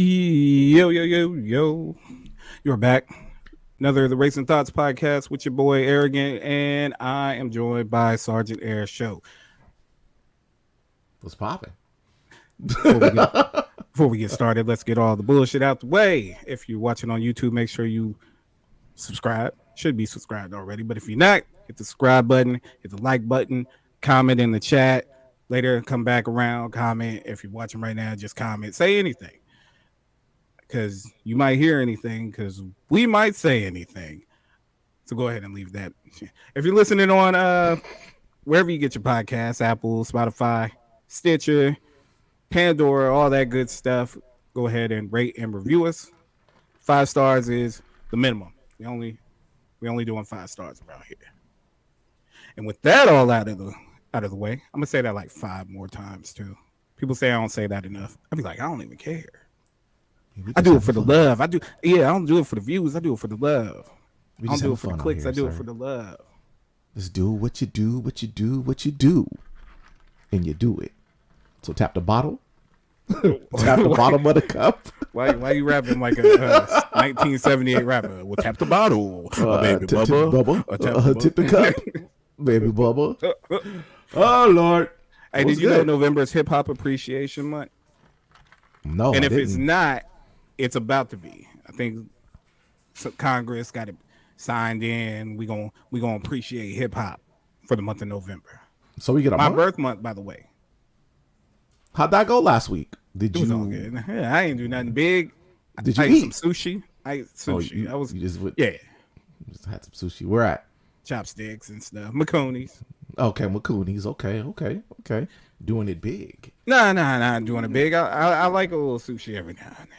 Yo, yo, yo, yo. You're back. Another The Racing Thoughts podcast with your boy AeroGant, and I am joined by Sergeant Air Show. What's popping? Before we get started, let's get all the bullshit out the way. If you're watching on YouTube, make sure you subscribe. Should be subscribed already, but if you're not, hit the subscribe button, hit the like button, comment in the chat. Later, come back around, comment. If you're watching right now, just comment. Say anything. Because you might hear anything, because we might say anything. So go ahead and leave that. If you're listening on wherever you get your podcasts, Apple, Spotify, Stitcher, Pandora, all that good stuff, go ahead and rate and review us. 5 stars is the minimum. We only doing 5 stars around here. And with that all out of the way, I'm gonna say that like 5 more times too. People say I don't say that enough. I'd be like, I don't even care. I do it for the love. I don't do it for the views. I do it for the love. I don't do it for the clicks. I do it for the love. Just do what you do, what you do, what you do, and you do it. So tap the bottle. Tap the bottom of the cup. Why you rapping like a 1978 rapper? Well, tap the bottle, baby bubba. Tip the cup, baby bubba. Oh Lord! Hey, did you know November is Hip Hop Appreciation Month? No, and if it's not, it's about to be. I think Congress got it signed in. We gonna appreciate hip hop for the month of November. So we get my birth month, by the way. How'd that go last week? Did you? All good. Yeah, I ain't do nothing big. Did you eat eat some sushi? I ate sushi. Just had some sushi. Where at? Chopsticks and stuff. McConey's. Okay, McCooney's. Okay. Doing it big. Nah, doing it big. I like a little sushi every now and then.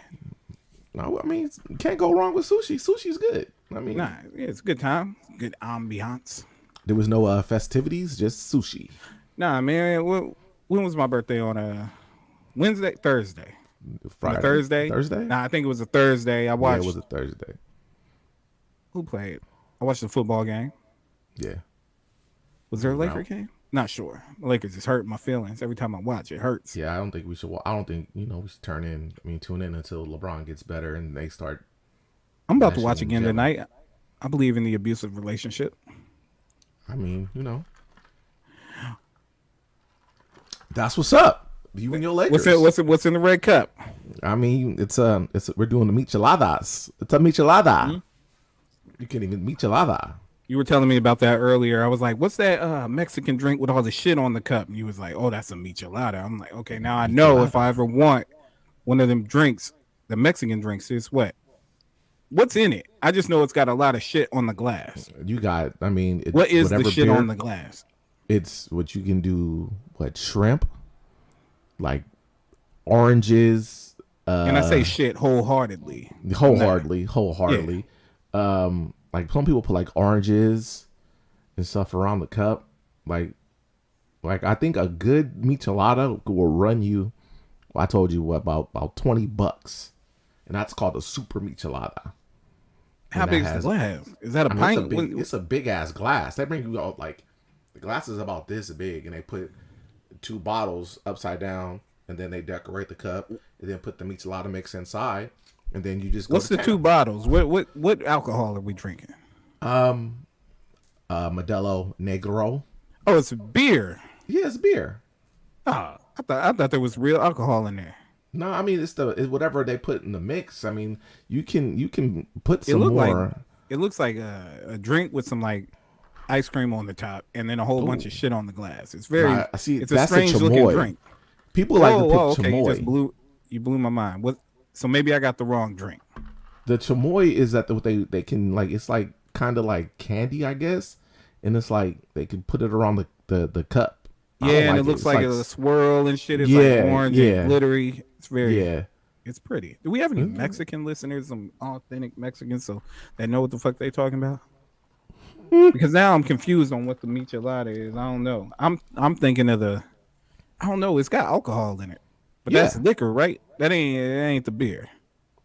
No, I mean, you can't go wrong with sushi. Sushi's good. I mean, it's a good time. Good ambiance. There was no festivities, just sushi. Nah, man. When was my birthday? On Wednesday? Thursday? Friday? Thursday? Nah, I think it was a Thursday. I watched. Yeah, it was a Thursday. Who played? I watched the football game. Yeah. Was there a Laker game? Not sure. The Lakers is hurting my feelings every time I watch. It hurts. Yeah, I don't think we should. I don't think we should tune in until LeBron gets better and they start. I'm about to watch again tonight. I believe in the abusive relationship. I mean, that's what's up. You and your Lakers. What's in the red cup? I mean, it's we're doing the micheladas. It's a michelada. Mm-hmm. You can't even michelada. You were telling me about that earlier. I was like, what's that Mexican drink with all the shit on the cup? And you was like, oh, that's a michelada. I'm like, okay, now I know if I ever want one of them drinks, the Mexican drinks, is what? What's in it? I just know it's got a lot of shit on the glass. What is the shit on the glass? It's what you can do, shrimp, like oranges. And I say shit wholeheartedly. Wholeheartedly. Yeah. Like some people put like oranges and stuff around the cup. Like I think a good michelada will run you. Well, I told you about $20, and that's called a super michelada. How big is the glass? Is that a pint? It's a big ass glass. They bring you out like the glass is about this big, and they put 2 bottles upside down, and then they decorate the cup, and then put the michelada mix inside. And then you just go. What's the 2 bottles? What alcohol are we drinking? Modelo Negro. Oh, it's beer. Yeah, it's beer. Oh, I thought there was real alcohol in there. No, I mean it's whatever they put in the mix. I mean you can put some more. It looks like a drink with some like ice cream on the top, and then a whole bunch of shit on the glass. It's very. It's a strange looking drink. People like to put chamoy. You blew my mind. What? So maybe I got the wrong drink. The chamoy is that they can like, it's like kind of like candy, I guess, and it's like they can put it around the cup. Yeah, and it looks like a swirl and shit. It's like orange and glittery. It's very it's pretty. Do we have any Mexican listeners? Some authentic Mexicans, so they know what the fuck they talking about? Because now I'm confused on what the michelada is. I don't know. I'm thinking of I don't know. It's got alcohol in it. But that's liquor, right? That ain't the beer.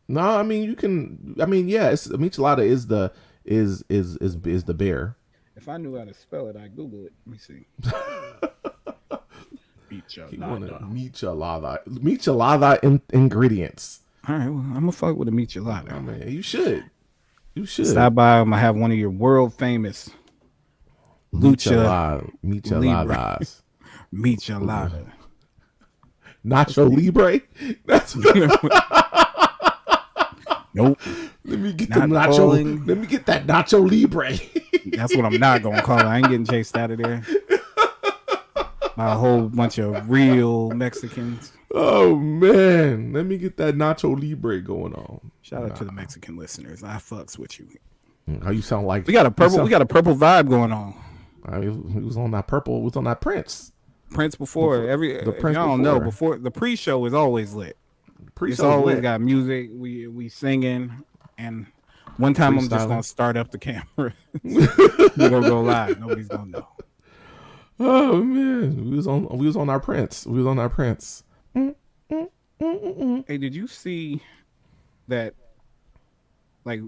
No, I mean you can. I mean, yeah, michelada is the beer. If I knew how to spell it, I'd Google it. Let me see. Michelada. Michelada ingredients. All right, well, I'm gonna fuck with a michelada. I mean, you should. You should. Stop by. I'm gonna have one of your world famous lucha libre Micheladas. michelada. Nacho Libre. That's Nope. let me get Not the nacho. calling. Let me get that Nacho Libre. That's what I'm not gonna call it. I ain't getting chased out of there by a whole bunch of real Mexicans. Oh man, let me get that Nacho Libre going on. Shout out to the Mexican listeners. I fucks with you. How you sound like We got a purple vibe going on. I mean, he was on that purple. Was on that Prince. Prince before the Prince y'all don't before. know before the pre-show is always lit. Pre-show It's always lit. got music. We singing, and one time I'm just gonna start up the camera. We're gonna go live. Nobody's gonna know. Oh man, we was on our Prince. We was on our Prince. Hey, did you see that? Like,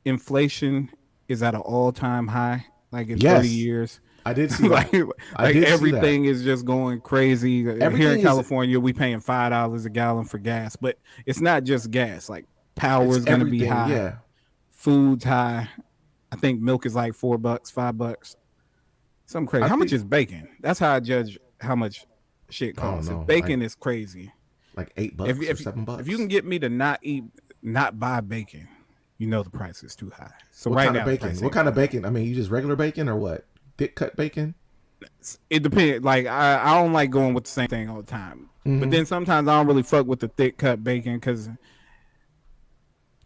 inflation is at an all-time high. Like in 30 years. I did see that. like everything is just going crazy. Everything Here in California, we paying $5 a gallon for gas, but it's not just gas. Like power is going to be high. Yeah. Food's high. I think milk is like $4, $5. Something crazy. How much is bacon? That's how I judge how much shit costs. Bacon is crazy. Like $8 or $7. If you can get me to not buy bacon, you know the price is too high. So what kind of bacon? What kind of bacon? I mean, you just regular bacon or what? Thick cut bacon? It depends. Like I don't like going with the same thing all the time. But then sometimes I don't really fuck with the thick cut bacon because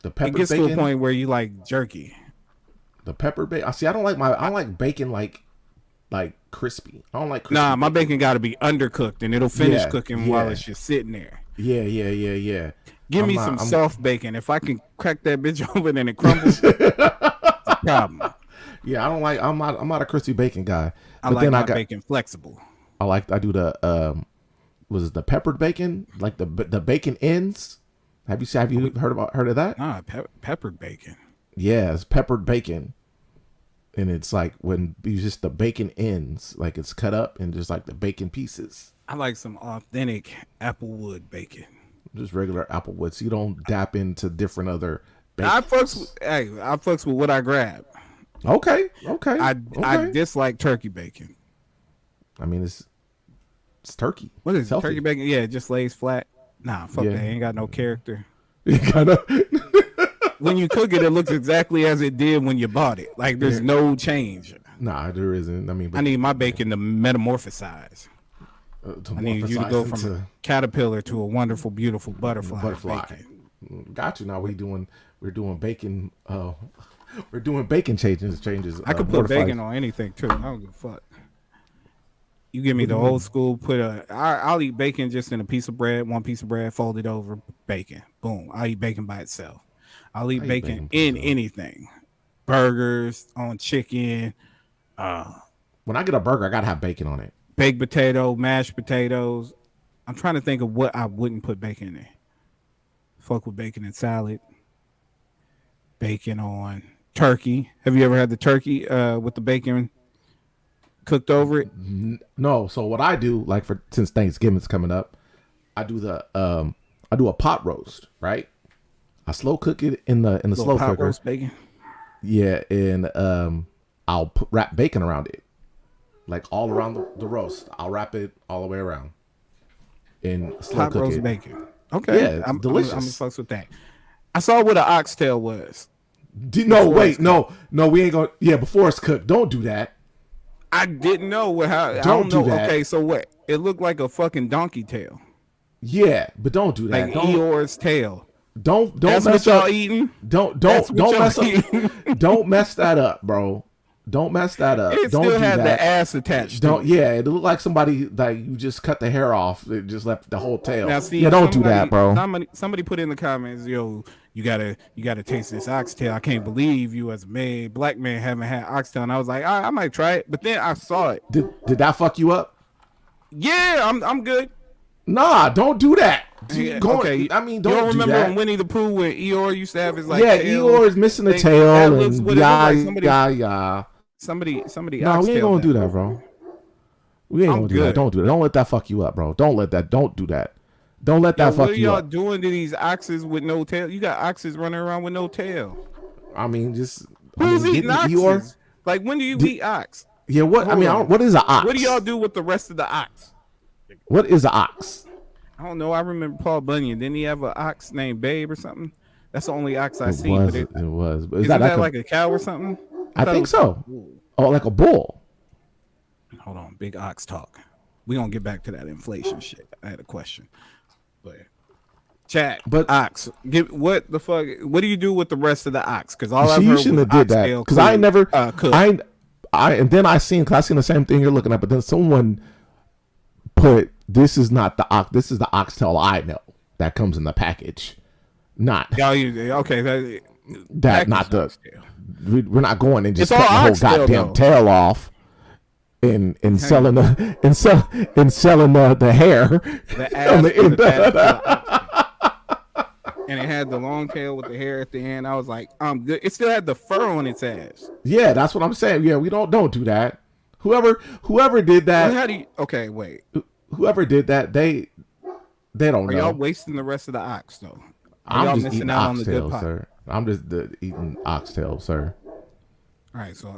the pepper it gets bacon? to a point where you like jerky. The pepper bacon. See, I don't like bacon like crispy. I don't like crispy. Nah, my bacon got to be undercooked and it'll finish cooking while it's just sitting there. Yeah. Give me some soft bacon. If I can crack that bitch open and it crumbles, it's a problem. Yeah, I don't like. I'm not a crispy bacon guy. I like my bacon flexible. I do the was it the peppered bacon? Like the bacon ends. Have you heard of that? Nah, peppered bacon. Yeah, it's peppered bacon. And it's like when you just the bacon ends, like it's cut up and just like the bacon pieces. I like some authentic Applewood bacon. Just regular Applewood. So you don't dap into different other bacon. I fucks with what I grab. Okay. I dislike turkey bacon. I mean, it's turkey. What is it? Turkey bacon? Yeah, it just lays flat. Nah, fuck that. Ain't got no character. When you cook it, it looks exactly as it did when you bought it. Like there's no change. Nah, there isn't. I mean, I need my bacon to metamorphosize. I need you to go from a caterpillar to a wonderful, beautiful butterfly. Got you. Now we're doing bacon. We're doing bacon changes. I could put bacon on anything too. I don't give a fuck. You give me the old school. I'll eat bacon just in a piece of bread. One piece of bread folded over. Bacon. Boom. I'll eat bacon by itself. I'll eat bacon in anything. Burgers, on chicken. When I get a burger, I gotta have bacon on it. Baked potato, mashed potatoes. I'm trying to think of what I wouldn't put bacon in. Fuck with bacon and salad. Bacon on turkey. Have you ever had the turkey with the bacon cooked over it? No. So what I do, like since Thanksgiving's coming up, I do a pot roast, right? I slow cook it in the slow pot cooker. Roast bacon. Yeah, and I'll wrap bacon around it, like all around the roast. I'll wrap it all the way around. And slow Pot cook roast it. bacon. Okay, Yeah, it's delicious. I'm fucks with that. I saw what an oxtail was. No, we ain't gonna. Yeah, before it's cooked, don't do that. I didn't know how. Don't do that. Okay, so what? It looked like a fucking donkey tail. Yeah, but don't do that. Like Eeyore's tail. Don't That's mess what y'all up. eating. Don't That's what mess y'all up. eating. Don't mess that up, bro. Don't mess that up. It don't still do had that. the ass attached. Don't. Yeah, it looked like somebody that you just cut the hair off. It just left the whole tail. Now, see, yeah, don't do that, bro. Somebody put in the comments, yo, you gotta taste this oxtail. I can't believe you as a black man haven't had oxtail. And I was like, I might try it, but then I saw it. Did that fuck you up? Yeah, I'm good. Nah, don't do that. Okay. I mean, You don't don't do remember that. when Winnie the Pooh when Eeyore used to have his Eeyore is missing the tail and yeah. Somebody. No, we ain't gonna do that, bro. We ain't gonna do that. Don't do that. Don't let that fuck you up, bro. Don't do that. Don't let Yo, that what fuck are you y'all up. doing to these oxes with no tail? You got oxes running around with no tail. I mean, just I Who's mean, eating didn't Eeyore? oxes? Like, when do you Did, eat ox? yeah, what I Hold mean, on. what is an What do y'all ox? do with the rest of the ox? What is an ox? I don't know. I remember Paul Bunyan. Didn't he have an ox named Babe or something? That's the only ox I It see. But was, it was. But is that isn't like that a? like a cow or something? I I thought it think was like a so. bull. Oh, like a bull. Hold on, big ox talk. We gonna get back to that inflation shit. I had a question, but chat But ox. What the fuck? What do you do with the rest of the ox? Because all I've you heard shouldn't was have did that oxtail because I never, cook. I and then I seen because I seen the same thing you're looking at, but then someone put this is not the ox. This is the oxtail I know that comes in the package, not Y'all, okay? that, Packaged not the. oxtail. We're not going and It's just all cutting the whole oxtail goddamn though. tail off and Hang selling on. the hair The on ass the was end. attached to the oxtail, and it had the long tail with the hair at the end. I was like, I'm good. It still had the fur on its ass. Yeah, that's what I'm saying. Yeah, we don't do that. Whoever did Well, that, how do you? Okay, wait. whoever did that, they don't Are y'all know. wasting the rest of the ox though? Are I'm y'all just missing eating out on the good oxtail, part? sir. I'm just eating oxtail, sir. All right, so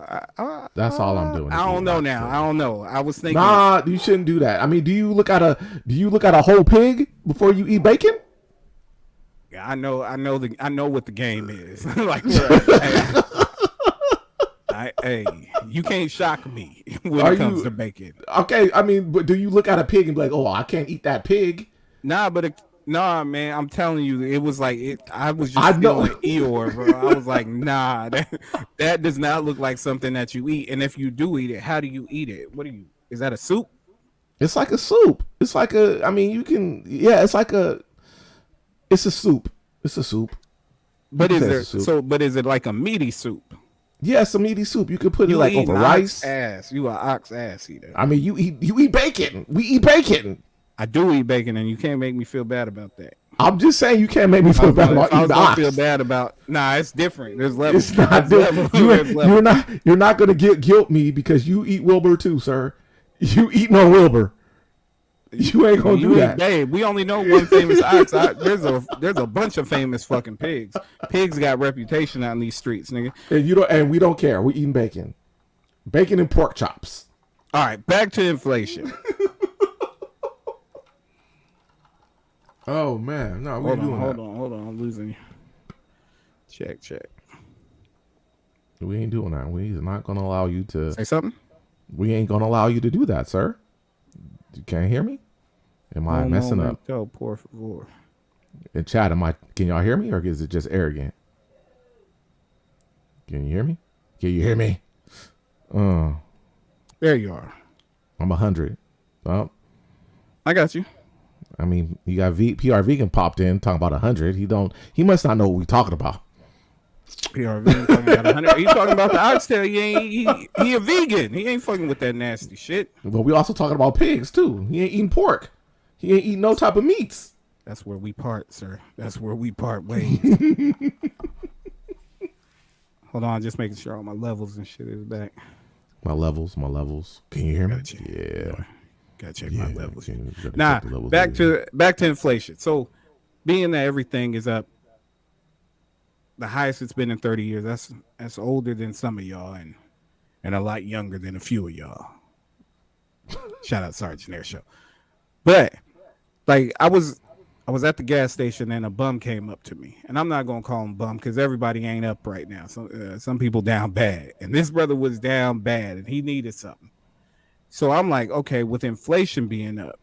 That's all I'm doing. Is I don't eating know now. I oxtail. don't know. I was thinking, Nah, you shouldn't do that. I mean, do you look at a whole pig before you eat bacon? yeah, I know what the game is. Like, hey, you can't shock me when Are it comes you to bacon. okay? I mean, but do you look at a pig and be like, oh, I can't eat that pig? Nah, nah, man. I'm telling you, it was like it. I was I just know. feeling Eeyore, bro. I was like, nah, that does not look like something that you eat. And if you do eat it, how do you eat it? What do you? Is that a soup? It's like a soup. It's like a. I mean, you can. Yeah, it's like a. It's a soup. It's a soup. You But can is say it's there a soup. so? But is it like a meaty soup? Yeah, it's a meaty soup. You could put it You like eat over ox rice. ass. You a ox ass eater. I mean, you eat bacon. We eat bacon. I do eat bacon, and you can't make me feel bad about that. I'm just saying you can't make me feel bad If about I eating was gonna feel ox. bad about, nah, it's different. There's It's levels. not. There's levels. There's levels. You're not gonna get guilt me because you eat Wilbur too, sir. You eat no Wilbur. You ain't gonna do You eat that. babe. We only know one famous ox. There's a bunch of famous fucking pigs. Pigs got reputation out in these streets, nigga. And you don't. And we don't care. We eating bacon, bacon and pork chops. All right, back to inflation. Oh man, no, we doing that. Hold on. I'm losing you. Check. We ain't doing that. We're not gonna allow you to. Say something. We ain't gonna allow you to do that, sir. You can't hear me? Am I messing up? Oh, por favor. In chat, can y'all hear me or is it just arrogant? Can you hear me? Can you hear me? There you are. I'm 100. Well, I got you. I mean, you got PR Vegan popped in talking about 100. He must not know what we talking about. PRV talking about 100. He talking about the oxtail. He a vegan. He ain't fucking with that nasty shit. But we also talking about pigs too. He ain't eating pork. He ain't eating no type of meats. That's where we part, sir. That's where we part ways. Hold on, just making sure all my levels and shit is back. My levels. Can you hear me? Gotcha. Yeah. Gotta check my levels. Nah, back to inflation. So, being that everything is up, the highest it's been in 30 years. That's older than some of y'all and a lot younger than a few of y'all. Shout out Sergeant Air Show. But like I was at the gas station and a bum came up to me, and I'm not gonna call him bum because everybody ain't up right now. Some people down bad, and this brother was down bad, and he needed something. So I'm like, okay, with inflation being up,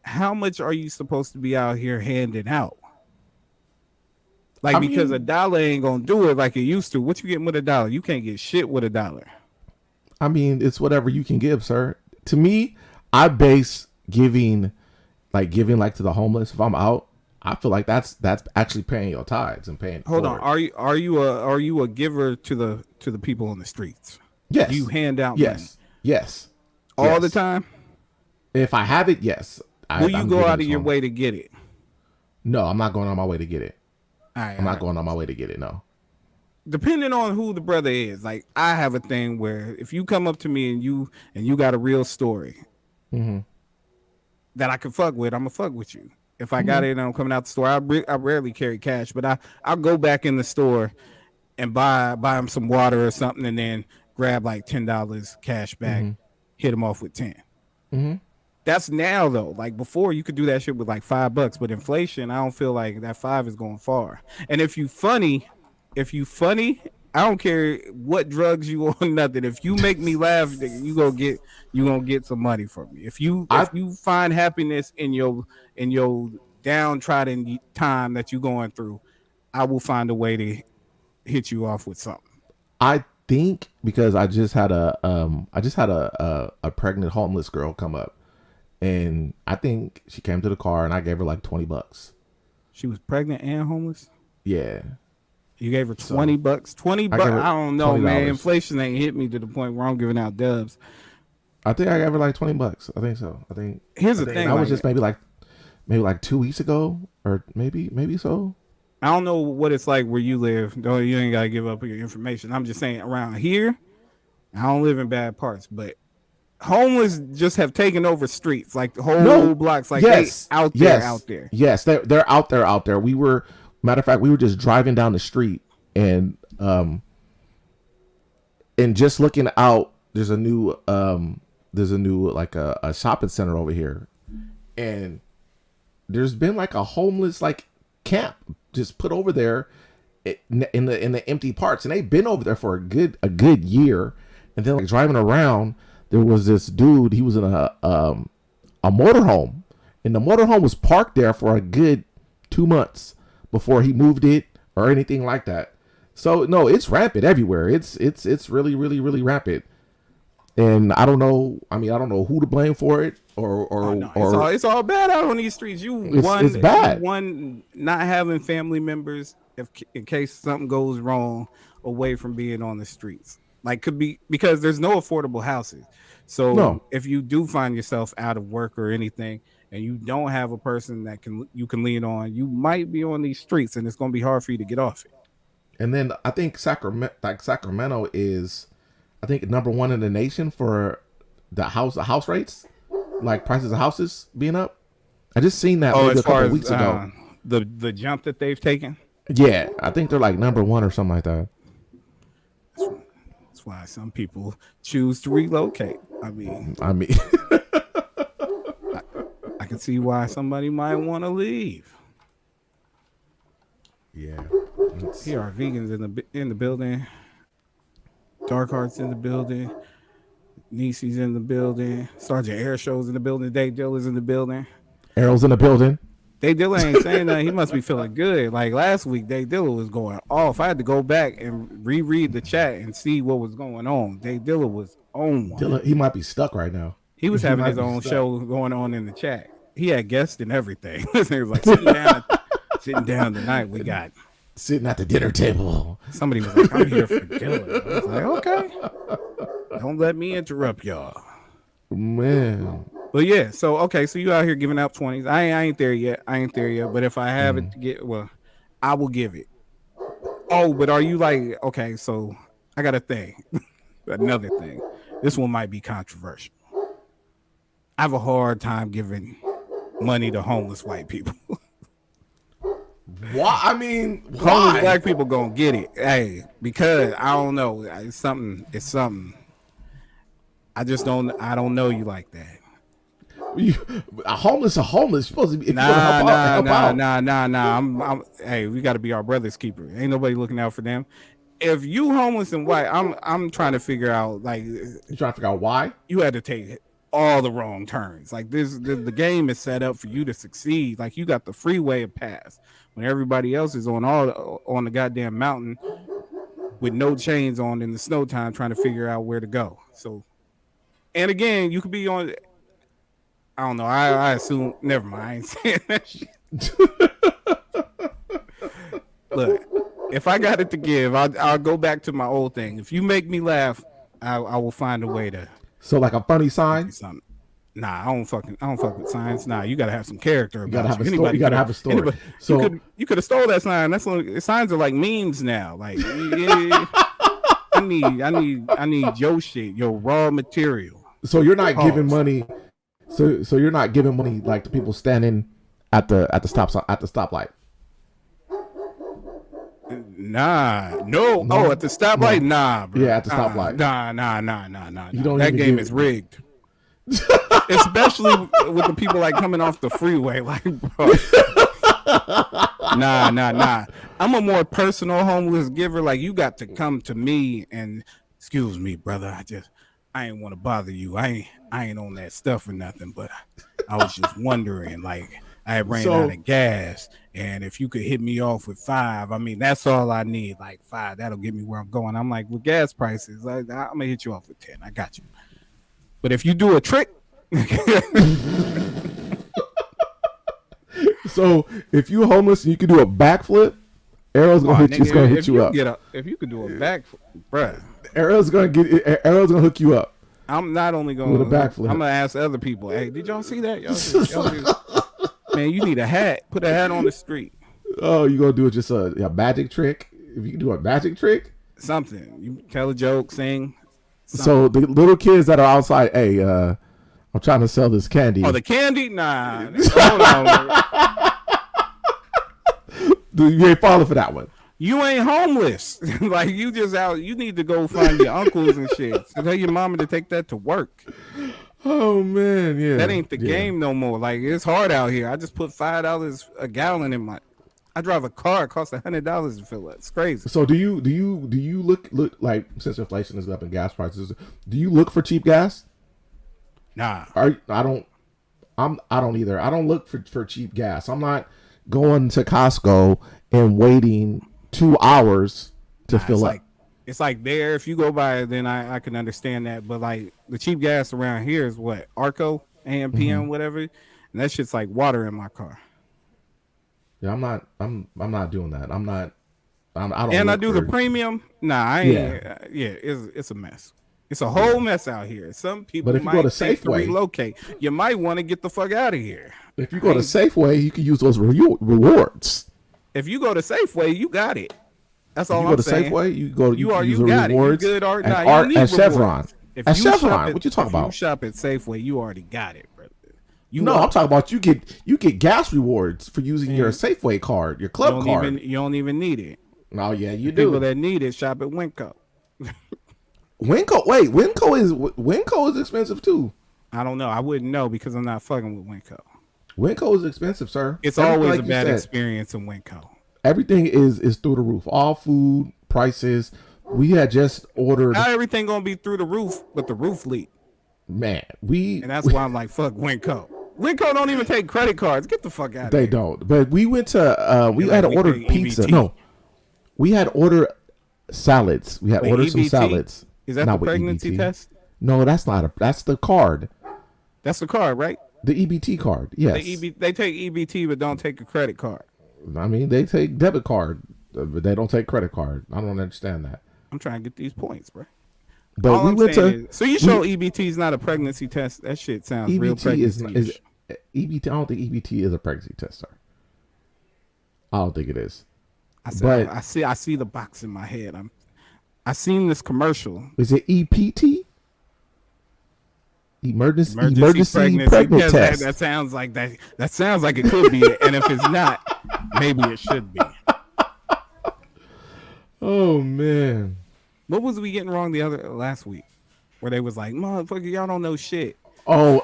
how much are you supposed to be out here handing out? Like, because a dollar ain't gonna do it like it used to. What you getting with a dollar? You can't get shit with a dollar. I mean, it's whatever you can give, sir. To me, I base giving like to the homeless. If I'm out, I feel like that's actually paying your tithes and paying. Hold on, are you a giver to the people on the streets? Yes. Do you hand out money? Yes. All the time? If I have it, yes. Will you go out of your way to get it? No, I'm not going on my way to get it. I'm not right. going on my way to get it. No. Depending on who the brother is, like I have a thing where if you come up to me and you got a real story that I can fuck with, I'm gonna fuck with you. If I got it and I'm coming out the store, I rarely carry cash, but I'll go back in the store and buy him some water or something, and then grab like $10 cash back, hit him off with 10. That's now though. Like before, you could do that shit with like $5. But inflation, I don't feel like that five is going far. And if you funny, I don't care what drugs you on, nothing. If you make me laugh, you gonna get some money from me. If you I if you find happiness in your downtrodden time that you going through, I will find a way to hit you off with something. I think because I just had a pregnant homeless girl come up, and I think she came to the car and I gave her like $20. She was pregnant and homeless. Yeah. You gave her $20. $20. I don't know, man. Inflation ain't hit me to the point where I'm giving out dubs. I think I gave her like $20. I think so. Here's the thing. That was just maybe like 2 weeks ago, or maybe so. I don't know what it's like where you live. Though you ain't gotta give up your information. I'm just saying around here, I don't live in bad parts, but homeless just have taken over streets, like the whole blocks. Like they out there. Yes, they're out there. Matter of fact, we were just driving down the street and just looking out. There's a new like a shopping center over here, and there's been like a homeless like camp just put over there in the empty parts, and they've been over there for a good year. And then like driving around, there was this dude. He was in a motorhome, and the motorhome was parked there for a good 2 months before he moved it or anything like that. So no, it's rampant everywhere. It's really really really rampant. And I don't know. I mean, I don't know who to blame for it, or it's all bad out on these streets. It's bad. One, not having family members in case something goes wrong, away from being on the streets. Like could be because there's no affordable houses. So if you do find yourself out of work or anything, and you don't have a person that you can lean on, you might be on these streets, and it's going to be hard for you to get off it. And then I think Sacramento is, I think, number one in the nation for the house rates, like prices of houses being up. I just seen that maybe a couple of weeks ago. The jump that they've taken. Yeah, I think they're like number one or something like that. That's why some people choose to relocate. I mean, I can see why somebody might want to leave. Yeah. Here are vegans in the building. Dark Heart's in the building. Niecy's in the building. Sergeant Air Show's in the building. Dave Dilla's in the building. Arrow's in the building. Dave Dilla ain't saying that. He must be feeling good. Like last week, Dave Dilla was going off. I had to go back and reread the chat and see what was going on. Dave Dilla was on one. Dilla, he might be stuck right now. He was having his own show going on in the chat. He had guests and everything. He was like sitting down tonight. We got sitting at the dinner table. Somebody was like, "I'm here for Dilla." I was like, "Okay, don't let me interrupt y'all." Man. But yeah, so you out here giving out 20s. I ain't there yet. But if I have it to get, well, I will give it. Oh, but are you like, okay, so I got a thing. Another thing. This one might be controversial. I have a hard time giving money to homeless white people. Why? I mean, homeless black people gonna get it. Hey, because I don't know. It's something. I don't know you like that. A homeless. You're supposed to be. Nah. Hey, we got to be our brother's keeper. Ain't nobody looking out for them. If you homeless and white, I'm trying to figure out like. You trying to figure out why? You had to take all the wrong turns. Like the game is set up for you to succeed. Like you got the freeway pass when everybody else is on the goddamn mountain with no chains on in the snow time, trying to figure out where to go. So, and again, you could be on. I don't know. I assume. Never mind. I ain't saying that shit. Look, if I got it to give, I'll go back to my old thing. If you make me laugh, I will find a way to. So like a funny sign. Nah, I don't fuck with signs. Nah, you gotta have some character. You gotta have a story. You gotta have a story. So you could have stole that sign. That's signs are like memes now. Like I need your shit, your raw material. So you're not giving money. So you're not giving money like to people standing at the stoplight. Nah, no. No, Oh, at the stoplight, no. nah, bro. Yeah, at the stoplight. Nah. You don't That even game get. is rigged. Especially with the people like coming off the freeway, like, bro. Nah. I'm a more personal homeless giver. Like, you got to come to me and, excuse me, brother. I ain't want to bother you. I ain't on that stuff or nothing. But I was just wondering, like, I ran out So of gas, and if you could hit me off with 5, I mean, that's all I need. Like 5, that'll get me where I'm going. I'm like, with gas prices, I'm gonna hit you off with 10. I got you. But if you do a trick. so if you homeless and you can do a backflip, Arrow's gonna hit you. It's gonna hit you up. If you could do a back, bruh. Arrow's gonna hook you up. I'm not only going with a backflip. I'm gonna ask other people. Hey, did y'all see that? Y'all see man, you need a hat. Put a hat on the street. Oh, you gonna do it just a magic trick? If you can do a magic trick, something. You tell a joke, sing. Something. So the little kids that are outside, hey, I'm trying to sell this candy. Oh, the candy? Nah. Hold on. Dude, you ain't falling for that one. You ain't homeless. Like, you just out. You need to go find your uncles and shit. So tell your mama to take that to work. Oh, man, yeah. That ain't the game no more. Like, it's hard out here. I just put $5 a gallon in my... I drive a car. It costs $100 to fill it. It's crazy. So do you look like, since inflation is up and gas prices, do you look for cheap gas? Nah. I don't either. I don't look for cheap gas. I'm not going to Costco and waiting 2 hours to fill up. It's like there. If you go by it, then I can understand that. But like the cheap gas around here is what? Arco, AM, PM, whatever. And that shit's like water in my car. Yeah, I'm not doing that. I don't. And I do the premium. Nah, I ain't. Yeah, it's a mess. It's a whole mess out here. Some people, but if you go to Safeway, relocate. You might want to get the fuck out of here. If you go to Safeway, you can use those rewards. If you go to Safeway, you got it. That's all I'm saying. If you go to Safeway, you go. You got rewards. It. You good art? And nah, you need Chevron. If at you Chevron, what you talking about? If you shop at Safeway, you already got it, brother. I'm talking about you get gas rewards for using your Safeway card, your club card. You don't even need it. Oh yeah, you do. People that need it shop at Winco. Winco is expensive too. I don't know. I wouldn't know because I'm not fucking with Winco. Winco is expensive, sir. It's always a bad experience in Winco. Everything is through the roof. All food prices. We had just ordered. Not everything gonna be through the roof, but the roof leaked. Man, and that's why I'm like, fuck Winco. Winco don't even take credit cards. Get the fuck out of here. They don't. But we went to we had ordered pizza. EBT. No, we had ordered salads. We had ordered some salads. Is that the pregnancy test? No, that's not that's the card. That's the card, right? The EBT card. Yes. They take EBT, but don't take a credit card. I mean, they take debit card, but they don't take credit card. I don't understand that. I'm trying to get these points, bro. But all we went to. So you show EBT is not a pregnancy test? That shit sounds real pregnancy. Is EBT? I don't think EBT is a pregnancy test, sir. I don't think it is. I see the box in my head. I seen this commercial. Is it EPT? Emergency pregnancy test. That sounds like that. That sounds like it could be, and if it's not, maybe it should be. Oh man. What was we getting wrong last week? Where they was like, motherfucker, y'all don't know shit. Oh,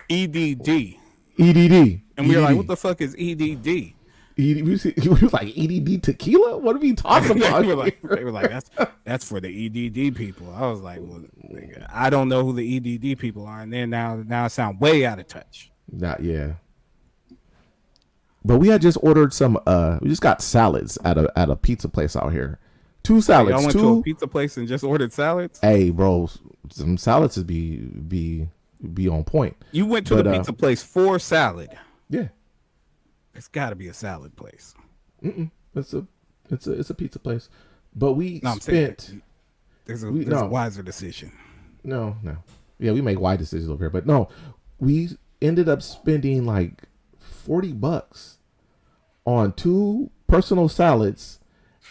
EDD. EDD. And we were like, what the fuck is EDD? We was like, EDD tequila? What are we talking about? They were like, that's for the EDD people. I was like, well, I don't know who the EDD people are. And then now I sound way out of touch. Yeah. But we had just ordered some. We just got salads at a pizza place out here. 2 salads. I went to a pizza place and just ordered salads. Hey, bro, some salads would be on point. You went to the pizza place for salad. Yeah, it's got to be a salad place. It's a pizza place. But we spent. There's a wiser decision. No. Yeah, we make wise decisions over here, but no, we ended up spending like $40 on 2 personal salads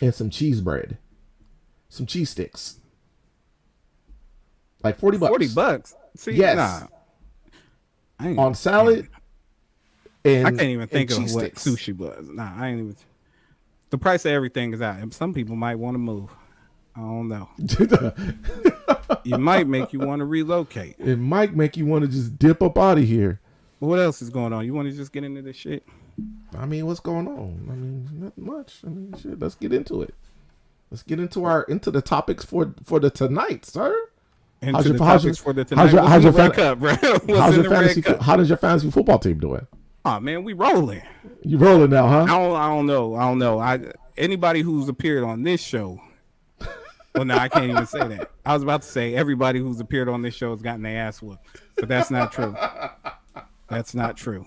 and some cheese bread, some cheese sticks. like 40 40 bucks. bucks. See, Yes, nah, I ain't, on salad I can't even and think of cheese what sticks. sushi was. Nah, I ain't even. The price of everything is out, and some people might want to move. I don't know. It might make you want to relocate. It might make you want to just dip up out of here. But what else is going on? You want to just get into this shit? I mean, what's going on? I mean, not much. I mean, shit. Let's get into it. Let's get into the topics for the tonight, sir. Into the topics for the tonight. What's in the red cup, bro? What's in the red cup? How does your fantasy football team doing? Oh man, we rolling. You rolling now, huh? I don't know. Anybody who's appeared on this show. Well, no, I can't even say that. I was about to say everybody who's appeared on this show has gotten their ass whooped, but that's not true. That's not true.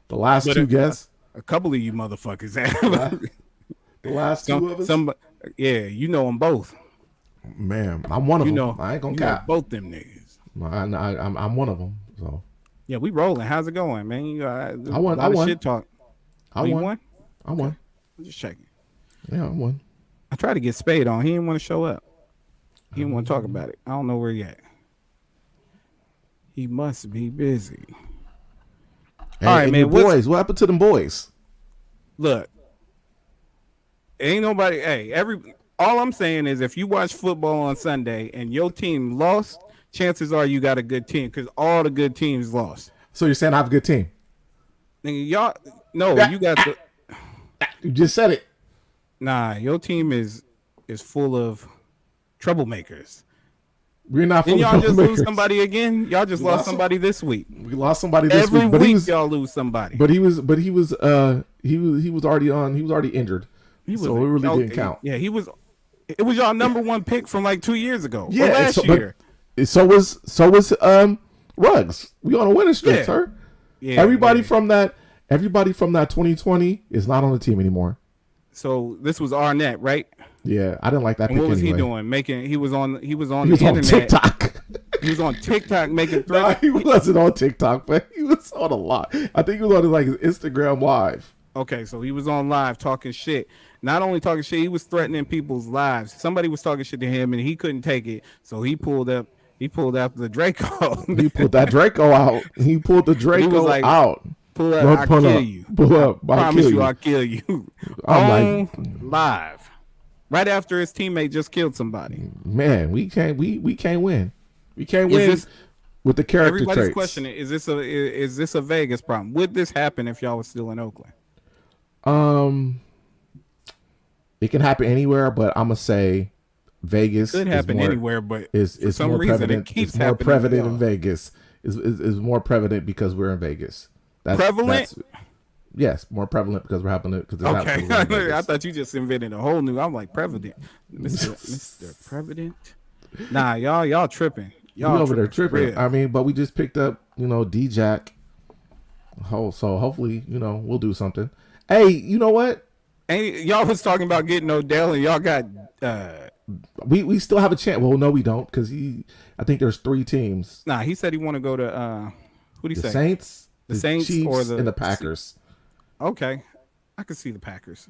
The last two guests. A couple of you motherfuckers have. The last two of us. Yeah, you know them both. Man, I'm one of them. I ain't gonna cap. Both them niggas. I'm one of them. So yeah, we rolling. How's it going, man? I won. Shit talk. You won. I won. Okay. I'm just checking. Yeah, I won. I tried to get Spade on. He didn't want to show up. He didn't want to talk about it. I don't know where he at. He must be busy. Hey, all right, man. Boys, what happened to them boys? Look, ain't nobody. Hey, all I'm saying is, if you watch football on Sunday and your team lost, chances are you got a good team because all the good teams lost. So you're saying I have a good team? Y'all, no, you got the. You just said it. Nah, your team is full of troublemakers. We're not. Didn't y'all just lose somebody again? Y'all just lost somebody this week. We lost somebody this week. Every week y'all lose somebody. But he was already injured. So it really didn't count. Yeah, he was. It was y'all number one pick from like 2 years ago. Yeah, last year. So was Ruggs. We on a winning streak, sir. Yeah. Everybody from that 2020 is not on the team anymore. So this was Arnett, right? Yeah, I didn't like that. And what was he doing? He was on the internet. TikTok. He was on TikTok making threats. Nah, he wasn't on TikTok, but he was on a lot. I think he was on his Instagram live. Okay, so he was on live talking shit. Not only talking shit, he was threatening people's lives. Somebody was talking shit to him, and he couldn't take it, so he pulled out the Draco. He pulled that Draco out. He pulled the Draco out. Pull up, I'll kill you. Pull up, promise you, I'll kill you. I'm live. Right after his teammate just killed somebody. Man, we can't win. We can't win with the character everybody's traits. Questioning, is this a Vegas problem? Would this happen if y'all was still in Oakland? It can happen anywhere, but I'm gonna say Vegas could happen anywhere, but is for some more reason prevalent. It keeps it's more happening prevalent in Vegas. Is more prevalent because we're in Vegas. Prevalent? Yes, more prevalent because we're happening. Okay, I thought you just invented a whole new. I'm like prevalent, Mr. President. Nah, y'all tripping. Y'all over there tripping. I mean, but we just picked up, D-Jack. So hopefully, we'll do something. Hey, you know what? And y'all was talking about getting Odell, and y'all got. We still have a chance. Well, no, we don't, because I think there's 3 teams. Nah, he said he want to go to. Who do you say? Saints. The Saints Chiefs or and the Packers. Okay, I could see the Packers.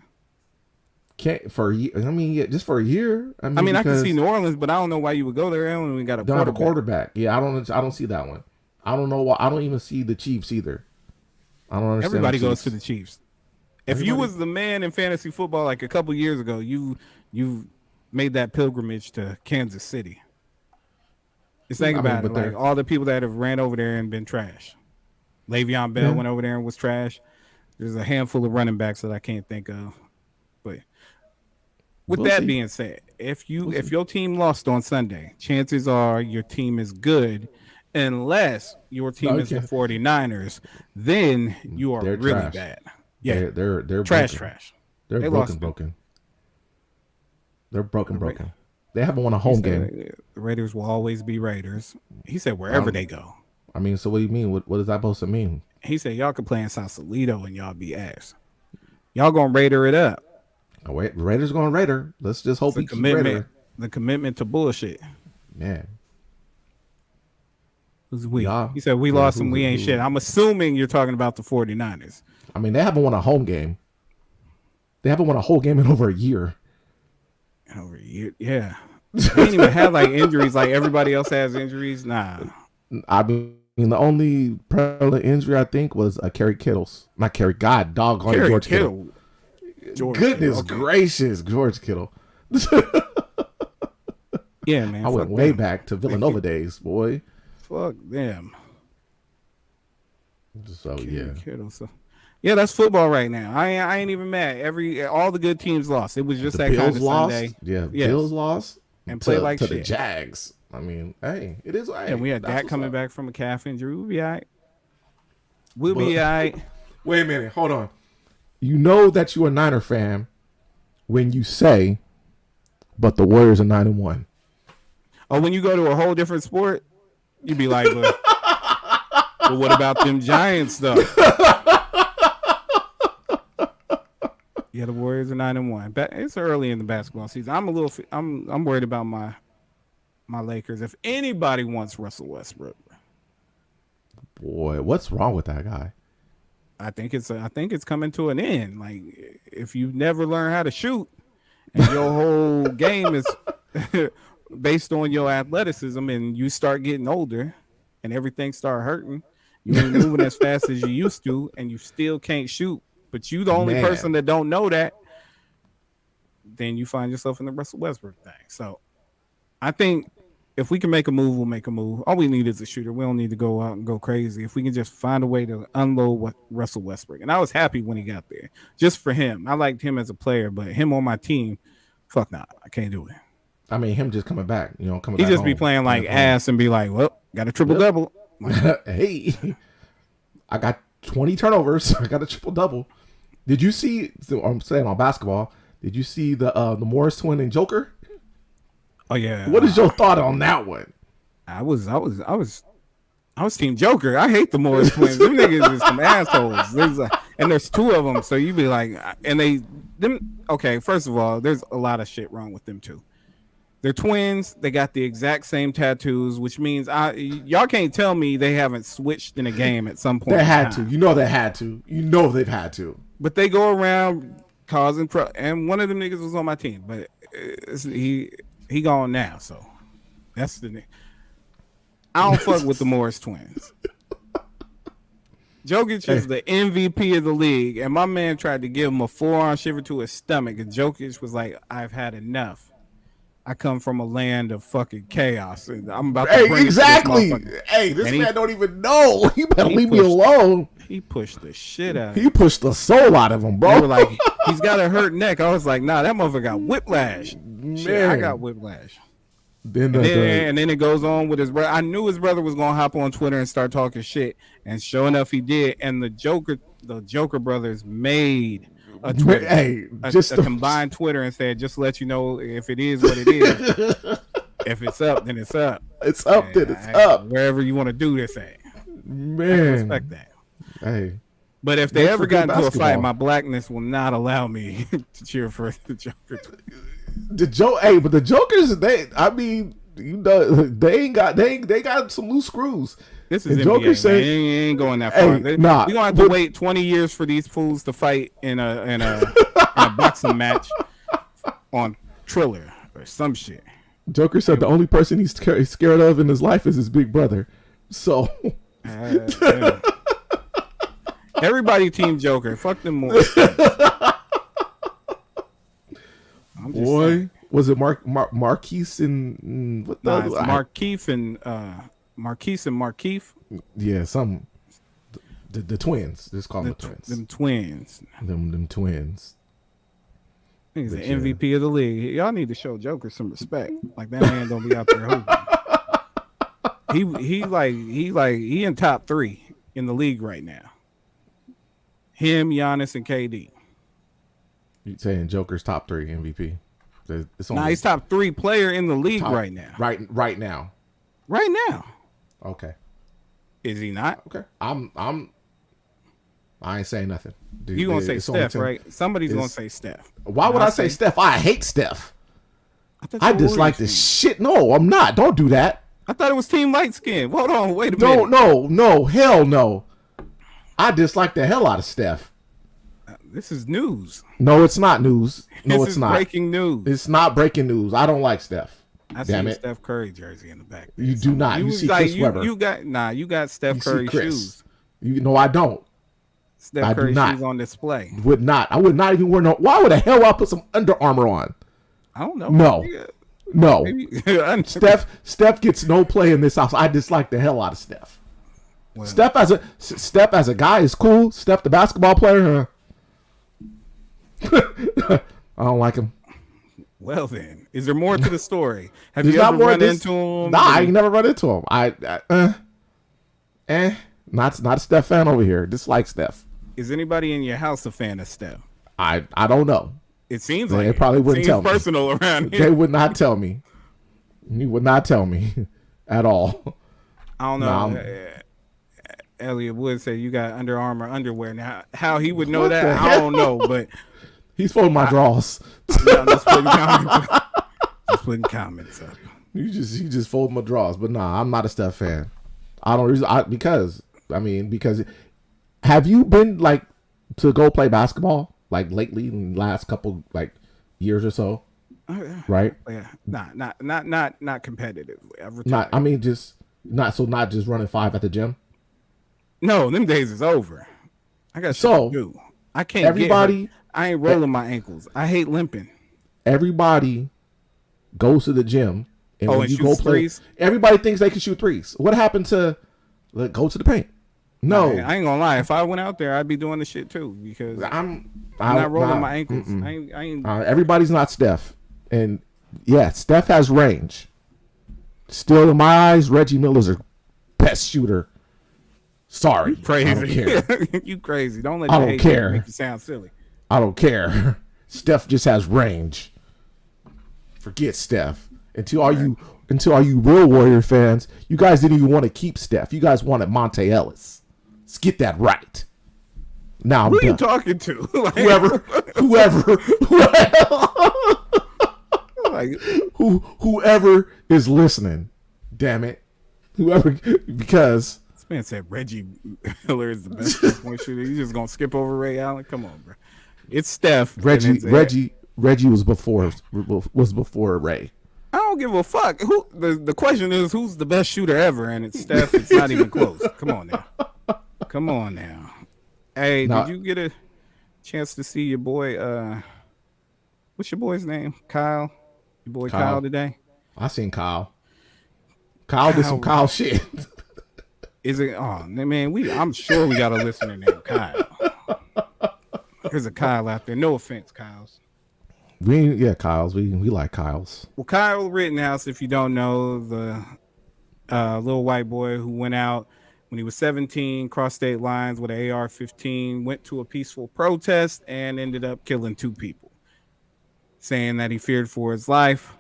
Just for a year. I mean, I can see New Orleans, but I don't know why you would go there. And we got a quarterback. Yeah, I don't see that one. I don't know why. I don't even see the Chiefs either. I don't understand. Everybody goes to the Chiefs. If you was the man in fantasy football like a couple years ago, you made that pilgrimage to Kansas City. Just think about it. Like all the people that have ran over there and been trash. Le'Veon Bell went over there and was trash. There's a handful of running backs that I can't think of. But with that being said, if your team lost on Sunday, chances are your team is good. Unless your team is the 49ers, then you are really trash. bad. Yeah, they're trash. They're broken. They're broken. They haven't won a home game. The Raiders will always be Raiders. He said wherever they go. I mean, so what do you mean? What is that supposed to mean? He said y'all can play in Sausalito and y'all be ass. Y'all gonna Raider it up. Oh, wait, Raiders going Raider. Let's just hope he keeps Raider. The commitment to bullshit. Man. Who's we? He said we lost and we ain't shit. I'm assuming you're talking about the 49ers. I mean, they haven't won a home game. They haven't won a whole game in over a year. Yeah. He ain't even had like injuries like everybody else has injuries. Nah. I mean, the only prevalent injury I think was Kerry Kittle's. Not Kerry. God, doggone Kerry George Kittle. Goodness gracious, George Kittle. Yeah, man. I went way back to Villanova days, boy. Fuck them. So yeah. Kittle, so. Yeah, that's football right now. I ain't even mad. All the good teams lost. It was just The that Bills kind of lost. Sunday. Yeah, yes. Bills lost and play like to shit. the Jags. I mean, hey, it is. Hey, and we had Dak coming back from a calf injury. We'll be all right. We'll be all right. Wait a minute. Hold on. You know that you're a Niner fan when you say, but the Warriors are 9-1. Oh, when you go to a whole different sport, you be like, but what about them Giants though? Yeah, the Warriors are 9-1. It's early in the basketball season. I'm worried about my Lakers. If anybody wants Russell Westbrook, boy, what's wrong with that guy? I think it's coming to an end. Like if you never learn how to shoot, and your whole game is based on your athleticism, and you start getting older, and everything start hurting, you ain't moving as fast as you used to, and you still can't shoot. But you the only person that don't know that, then you find yourself in the Russell Westbrook thing. So I think if we can make a move, we'll make a move. All we need is a shooter. We don't need to go out and go crazy. If we can just find a way to unload Russell Westbrook. And I was happy when he got there. Just for him. I liked him as a player, but him on my team, fuck nah. I can't do it. I mean, him just coming back, he just home, be playing like ass and be like, well, got a triple-double. Like, hey, I got 20 turnovers. I got a triple-double. Did you see? So I'm saying on basketball. Did you see the Morris twin and Joker? Oh yeah. What is your thought on that one? I was Team Joker. I hate the Morris twins. Them niggas is some assholes. And there's two of them. So you be like, okay. First of all, there's a lot of shit wrong with them too. They're twins. They got the exact same tattoos, which means y'all can't tell me they haven't switched in a game at some point. They had to. You know they had to. You know they've had to. But they go around causing and one of them niggas was on my team, but he gone now, so that's the nigga. I don't fuck with the Morris twins. Jokic is the MVP of the league, and my man tried to give him a forearm shiver to his stomach, and Jokic was like, I've had enough. I come from a land of fucking chaos, and I'm about to bring exactly. This man don't even know. You better leave me alone. He pushed the shit out of him. He pushed the soul out of him, bro. They were like, he's got a hurt neck. I was like, nah, that motherfucker got whiplash. Shit, I got whiplash. And then it goes on with his brother. I knew his brother was gonna hop on Twitter and start talking shit, and sure enough, he did. And the Joker brothers made a Twitter, a combined Twitter, and said, "Just to let you know, if it is what it is, if it's up, then it's up. It's up, then it's up. Wherever you want to do this at, man, I respect that. Hey." But if they ever got into a fight, my blackness will not allow me to cheer for the Joker. But the Jokers, they got some loose screws. This is NBA, saying, he ain't going that far. We're gonna have to wait 20 years for these fools to fight in a boxing match on Triller or some shit. Joker said the only person he's scared of in his life is his big brother. So everybody team Joker. Fuck them more. Boy, saying. Was it Marquise and what? Nah, it's Markeith and Markeith. Yeah, the twins. Just call them twins. Them twins. Them twins. He's the MVP of the league. Y'all need to show Joker some respect. Like that man don't be out there hooping. He in top 3 in the league right now. Him, Giannis, and KD. You saying Joker's top 3 MVP? He's top 3 player in the league right now. Right now. Right now. Okay. Is he not? Okay. I ain't saying nothing. Dude, you gonna say Steph, right? Somebody's gonna say Steph. Why would I say Steph? I hate Steph. I dislike this shit. No, I'm not. Don't do that. I thought it was Team Light Skin. Hold on, wait a minute. No, hell no. I dislike the hell out of Steph. This is news. No, it's not news. No, it's not. Breaking news. It's not breaking news. I don't like Steph. I see Damn your it. Steph Curry jersey in the back there You do somewhere. not. You You was see like Chris Webber. you got Steph You see Curry Chris. shoes. You know I don't. Steph I do Curry not. shoes on display. Would not. I would not even wear no. Why would the hell I put some Under Armour on? I don't know. No. No. Maybe Steph gets no play in this house. I dislike the hell out of Steph. well, Steph as a guy is cool. Steph the basketball player, I don't like him. well then. Is there more to the story? Have There's you not ever more of run this. into him? Nah, I ain't never run into him. Not a Steph fan over here. Dislike Steph. Is anybody in your house a fan of Steph? I don't know. It seems They like probably it wouldn't seems tell me. personal around They here. would not tell me. He would not tell me at all. I don't Nah, know. Elliot Wood said you got Under Armour underwear. Now, how he would know What that, the I don't know. But he's folding my drawers. yeah, I'm just putting comments. Just putting comments up. He just folded my drawers. But nah, I'm not a Steph fan. I don't because have you been like to go play basketball like lately in the last couple like years or so? Right? Yeah, not competitively. I've retired. Not I mean just not just running 5 at the gym. No, them days is over. I got shit So, to do. I can't everybody get hurt. I ain't rolling my ankles. I hate limping. everybody goes to the gym and when and you shoots go play threes? everybody thinks they can shoot threes. What happened to go to the paint? No. I ain't gonna lie. If I went out there, I'd be doing the shit too because I'm I'm not rolling nah, my ankles. I ain't. everybody's not Steph. And yeah, Steph has range. Still, in my eyes, Reggie Miller's a best shooter. Sorry. Crazy. I don't care. You crazy. Don't let I your don't hate care. make you sound silly. I don't care. Steph just has range. Forget Steph. Until all you real Warrior fans, you guys didn't even want to keep Steph. You guys wanted Monte Ellis. Let's get that right. Now I'm Who are you done. talking to? Like, Whoever like, whoever is listening, damn it, whoever, because this man said Reggie Miller is the best 3-point shooter. You just gonna skip over Ray Allen? Come on, bro. It's Steph. and it's Reggie was before Ray. I don't give a fuck. Who the question is who's the best shooter ever, and it's Steph. It's not even close. Come on now. Come on now. Hey, Nah. did you get a chance to see your boy? What's your boy's name? Kyle. Your boy Kyle today. I seen Kyle. Kyle did some Kyle shit. Is it? Oh man, I'm sure we got a listener named Kyle. There's a Kyle out there. No offense, Kyles. Kyles. We like Kyles. Well, Kyle Rittenhouse, if you don't know, the little white boy who went out when he was 17, crossed state lines with an AR-15, went to a peaceful protest and ended up killing 2 people, saying that he feared for his life,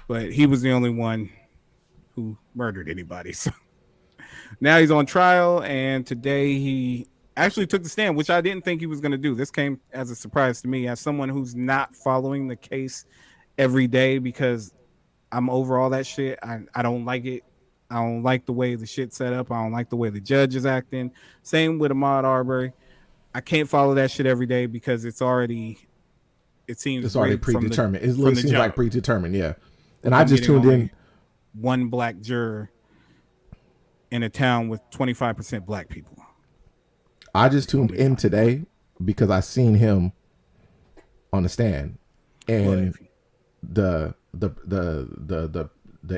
but he was the only one who murdered anybody. So now he's on trial, and today he actually took the stand, which I didn't think he was going to do. This came as a surprise to me as someone who's not following the case every day because I'm over all that shit. I don't like it. I don't like the way the shit's set up. I don't like the way the judge is acting. Same with Ahmaud Arbery. I can't follow that shit every day because it seems It's already predetermined. It literally seems like predetermined, yeah. And I just tuned in. One black juror in a town with 25% black people. I just tuned in today because I seen him on the stand, and the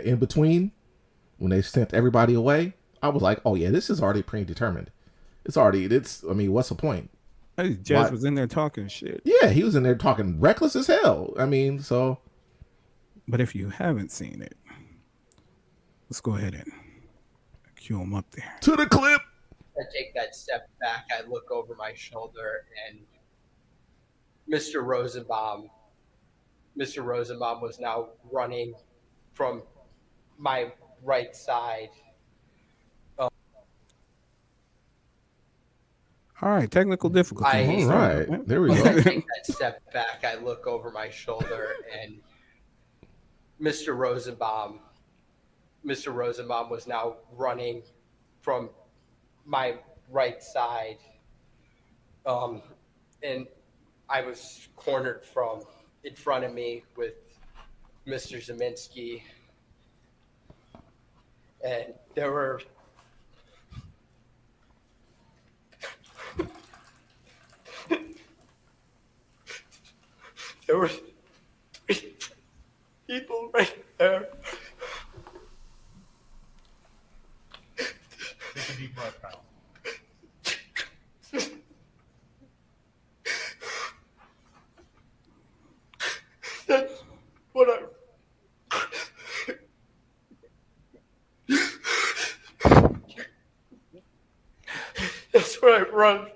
in between when they sent everybody away, I was like, oh yeah, this is already predetermined. I mean, what's the point? Hey, judge was in there talking shit. Yeah, he was in there talking reckless as hell. I mean, so. But if you haven't seen it, let's go ahead and cue him up there. To the clip. I take that step back. I look over my shoulder, and Mr. Rosenbaum was now running from my right side. All right, technical difficulty. All right, there we go. I take that step back. I look over my shoulder, and Mr. Rosenbaum was now running from my right side, and I was cornered from in front of me with Mr. Zeminski and there were three people right there. Take a deep breath, Kyle. That's what I. That's what I run.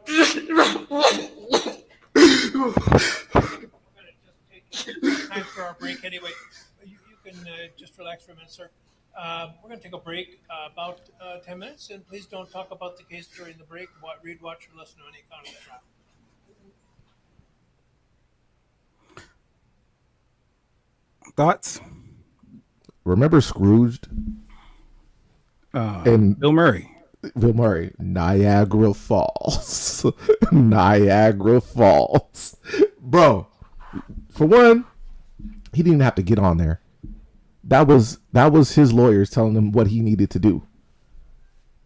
Time for our break anyway. You can just relax for a minute, sir. We're going to take a break about 10 minutes, and please don't talk about the case during the break. Read, watch, or listen to any account of the trial. Thoughts? Remember Scrooged? And Bill Murray. Bill Murray, Niagara Falls. Niagara Falls. Bro, for one, he didn't have to get on there. That was his lawyers telling him what he needed to do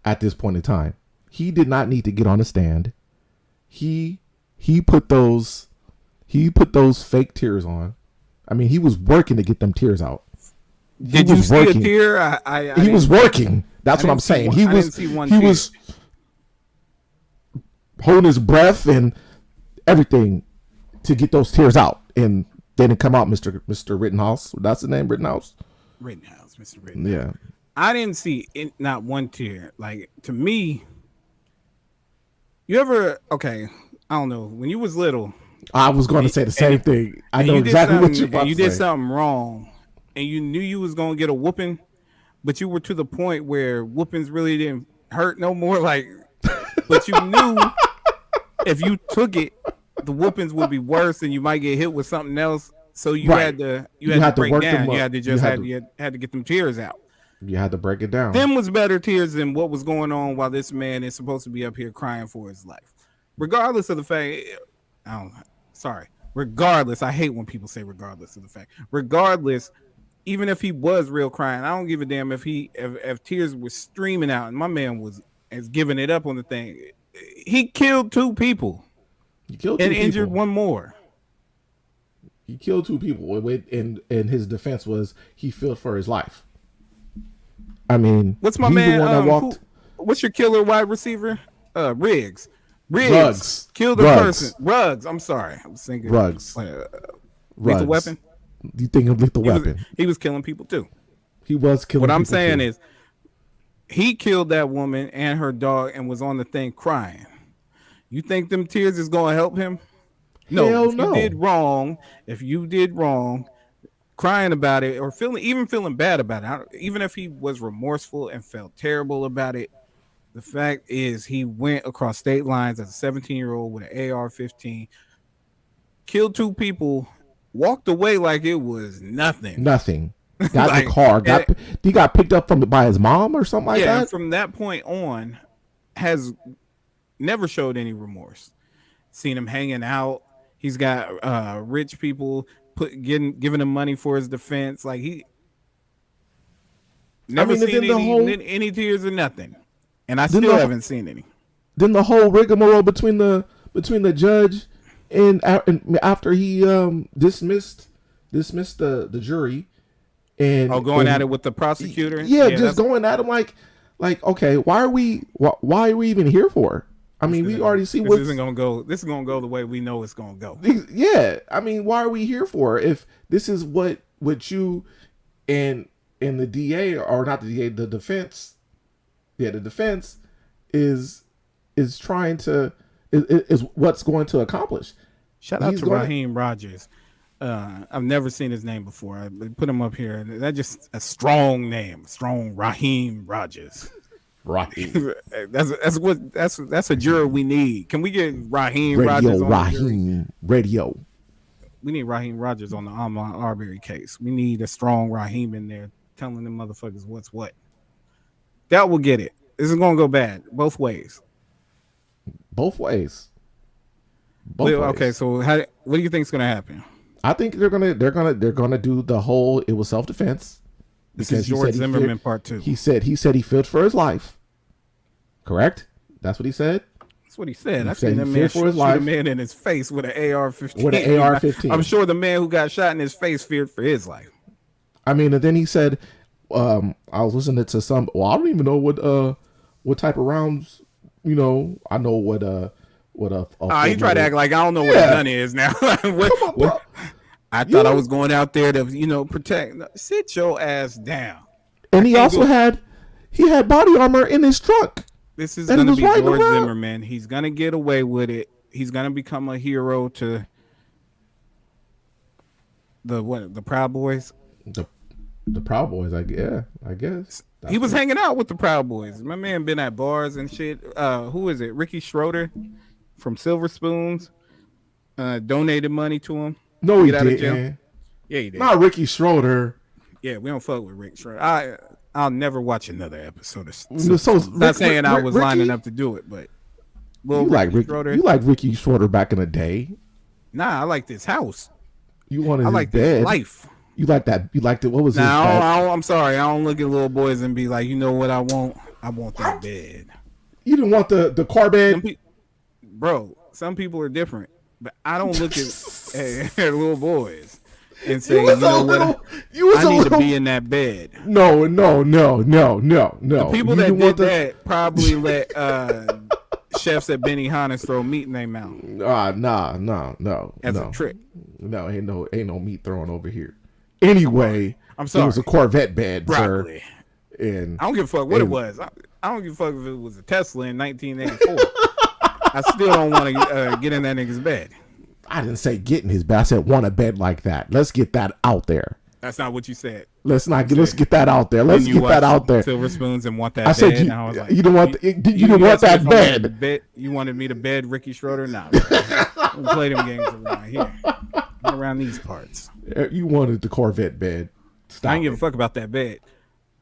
at this point in time. He did not need to get on a stand. He put those fake tears on. I mean, he was working to get them tears out. Did you see a tear? He was working. That's what I'm saying. He was holding his breath and everything to get those tears out, and then it come out. Mr. Rittenhouse. That's the name, Rittenhouse. Rittenhouse, Mr. Rittenhouse. Yeah. I didn't see not one tear. Like, to me, you ever? Okay, I don't know. When you was little, I was going to say the same thing. I know exactly what you're about to say. You did something wrong, and you knew you was gonna get a whooping, but you were to the point where whoopings really didn't hurt no more. Like, but you knew if you took it, the whoopings would be worse, and you might get hit with something else. So you had to break down. You had to get them tears out. You had to break it down. Them was better tears than what was going on while this man is supposed to be up here crying for his life. Regardless of the fact, regardless, I hate when people say regardless of the fact. Regardless, even if he was real crying, I don't give a damn if tears were streaming out and my man was giving it up on the thing. He killed two people. Injured one more. He killed two people, and his defense was he feared for his life. I mean, what's my man? What's your killer wide receiver? Riggs. Ruggs killed a person. Ruggs. I'm sorry. I was thinking Ruggs. Lethal Weapon. You think of Lethal Weapon? He was killing people too. He was killing. What I'm people saying too. is, he killed that woman and her dog and was on the thing crying. You think them tears is gonna help him? No. Hell if no. you did wrong, crying about it or feeling bad about it, even if he was remorseful and felt terrible about it, the fact is he went across state lines as a 17-year-old with an AR-15, killed two people, walked away like it was nothing. Got in the car. He got picked up by his mom or something like that. And from that point on, has never showed any remorse. Seen him hanging out. He's got rich people giving him money for his defense. Like he never seen any tears or nothing. And I still haven't seen any. Then the whole rigmarole between the judge and after he dismissed the jury and going at it with the prosecutor. Yeah, just going at him like okay, why are we even here for? I mean, we already see this isn't gonna go. This is gonna go the way we know it's gonna go. Yeah, I mean, why are we here for if this is what you and the DA or not the DA, the defense. Yeah, the defense is trying to is what's going to accomplish. Shout out to Raheem Rogers. I've never seen his name before. I put him up here. That's just a strong name. Strong Raheem Rogers. Raheem. That's a juror we need. Can we get Raheem Rogers on Raheem Radio? We need Raheem Rogers on the Ahmaud Arbery case. We need a strong Raheem in there telling them motherfuckers what's what. That will get it. This is gonna go bad both ways. Both ways. Okay, so what do you think is gonna happen? I think they're gonna do the whole. It was self-defense. This because is George Zimmerman part 2. He said he feared for his life. Correct? That's what he said. That's what he said. He I said seen he that man feared for his shoot a life. man in his face with an AR-15. With an AR-15. I'm sure the man who got shot in his face feared for his life. I mean, and then he said, I was listening to some. Well, I don't even know what type of rounds. You know, I know what he tried to act like I don't know what a gun is now. I thought I was going out there to protect. Sit your ass down. And he also had body armor in his trunk. This is going to be George Zimmerman. He's going to get away with it. He's going to become a hero to the Proud Boys. The Proud Boys, I guess. He was hanging out with the Proud Boys. My man been at bars and shit. Who is it? Ricky Schroeder from Silver Spoons donated money to him. No, he didn't. Yeah, he did. Not Ricky Schroeder. Yeah, we don't fuck with Rick Schroeder. I'll never watch another episode of Not saying I was lining up to do it, but you like Ricky Schroeder back in the day. Nah, I like this house. You wanted I like bed. this life. You like that? You liked it? What was I'm sorry. I don't look at little boys and be like, you know what I want? I want that bed. You didn't want the car bed, bro. Some people are different, but I don't look at little boys and say, you know what? I need to be in that bed. No. The people that did that probably let chefs at Benihana's throw meat in their mouth. No. As a trick. No, ain't no meat thrown over here. Anyway, I'm sorry. It was a Corvette bed, Broccoli. sir. And I don't give a fuck what it was. I don't give a fuck if it was a Tesla in 1984. I still don't want to get in that nigga's bed. I didn't say get in his bed. I said want a bed like that. Let's get that out there. That's not what you said. Let's get that out there. Let's get that out there. Silver Spoons and want that I bed. said I was like, you don't want you didn't want that bed. You wanted me to bed Ricky Schroeder? Nah. Don't play them games around here. Not around these parts. You wanted the Corvette bed. Stop. I didn't give a fuck about that bed.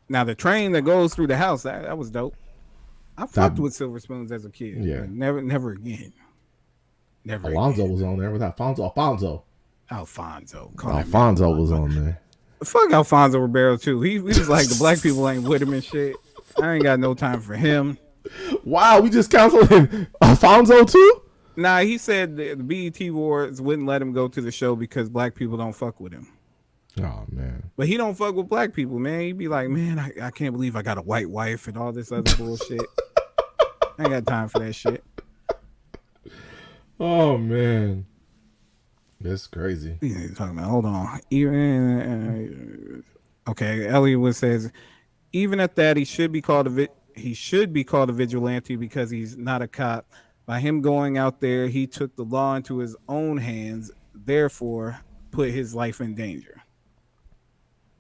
Now the train that goes through the house, that was dope. I fucked with Silver Spoons as a kid. Yeah. Never again. Never Alonzo again. was on there. Was Alfonso? Alfonso was on there. Fuck Alfonso Ribeiro too. He was like the black people ain't with him and shit. I ain't got no time for him. Wow, we just canceled him. Alfonso too? Nah, he said the BET Awards wouldn't let him go to the show because black people don't fuck with him. Oh man. But he don't fuck with black people, man. He'd be like, man, I can't believe I got a white wife and all this other bullshit. I ain't got time for that shit. Oh man. That's crazy. What are you talking about? Hold on. Okay, Elliot says, even at that, he should be called a vigilante because he's not a cop. By him going out there, he took the law into his own hands, therefore put his life in danger.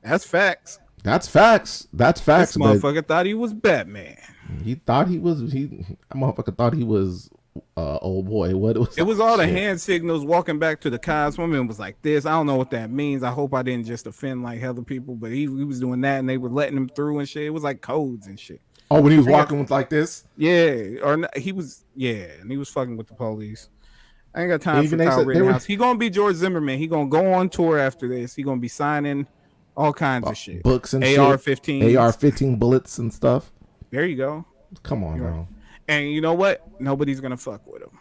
That's facts. This motherfucker thought he was Batman. Motherfucker thought he was old boy. What was it? Was all the hand signals walking back to the cars. Woman was like this. I don't know what that means. I hope I didn't just offend like other people, but he was doing that and they were letting him through and shit. It was like codes and shit. Oh, when he was walking with like this? Yeah. And he was fucking with the police. I ain't got time for Kyle Rittenhouse. He gonna be George Zimmerman. He gonna go on tour after this. He gonna be signing all kinds of shit. Books and AR-15. AR-15 bullets and stuff. There you go. Come on, bro. And you know what? Nobody's gonna fuck with him.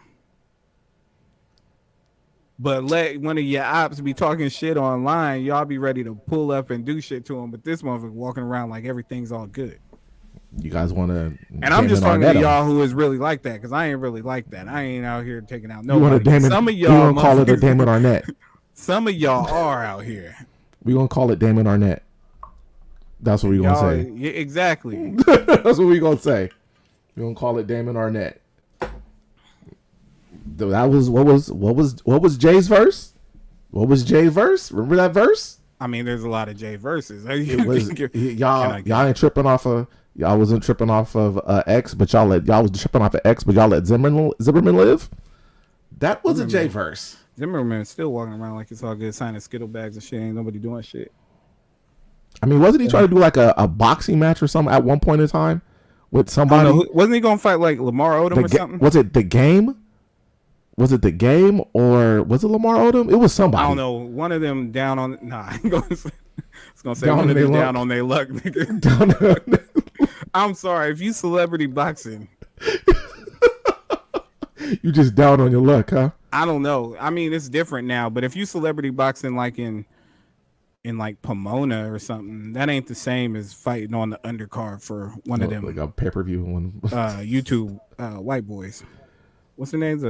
But let one of your ops be talking shit online, y'all be ready to pull up and do shit to him. But this motherfucker walking around like everything's all good. You guys want to? And I'm just talking to y'all who is really like that, because I ain't really like that. I ain't out here taking out nobody. Some of y'all we gonna call it a Damon Arnett. Some of y'all are out here. We gonna call it Damon Arnett. That's what we gonna say. Yeah, exactly. That's what we gonna say. We gonna call it Damon Arnett. That was what was Jay's verse? What was Jay's verse? Remember that verse? I mean, there's a lot of Jay verses. Y'all ain't tripping off of. Y'all wasn't tripping off of X, but y'all was tripping off of X, but y'all let Zimmerman live. That was a J verse. Zimmerman's still walking around like it's all good, signing Skittle bags and shit. Ain't nobody doing shit. I mean, wasn't he trying to do like a boxing match or something at one point in time with somebody? Wasn't he gonna fight like Lamar Odom or something? Was it the game? Was it the game or was it Lamar Odom? It was somebody. I don't know. One of them down on. Nah, I ain't gonna say. It's gonna say one of them down on their luck, nigga. I'm sorry, if you celebrity boxing, you just down on your luck, huh? I don't know. I mean, it's different now, but if you celebrity boxing like in like Pomona or something, that ain't the same as fighting on the undercard for one of them like a pay-per-view one. YouTube white boys. What's their names?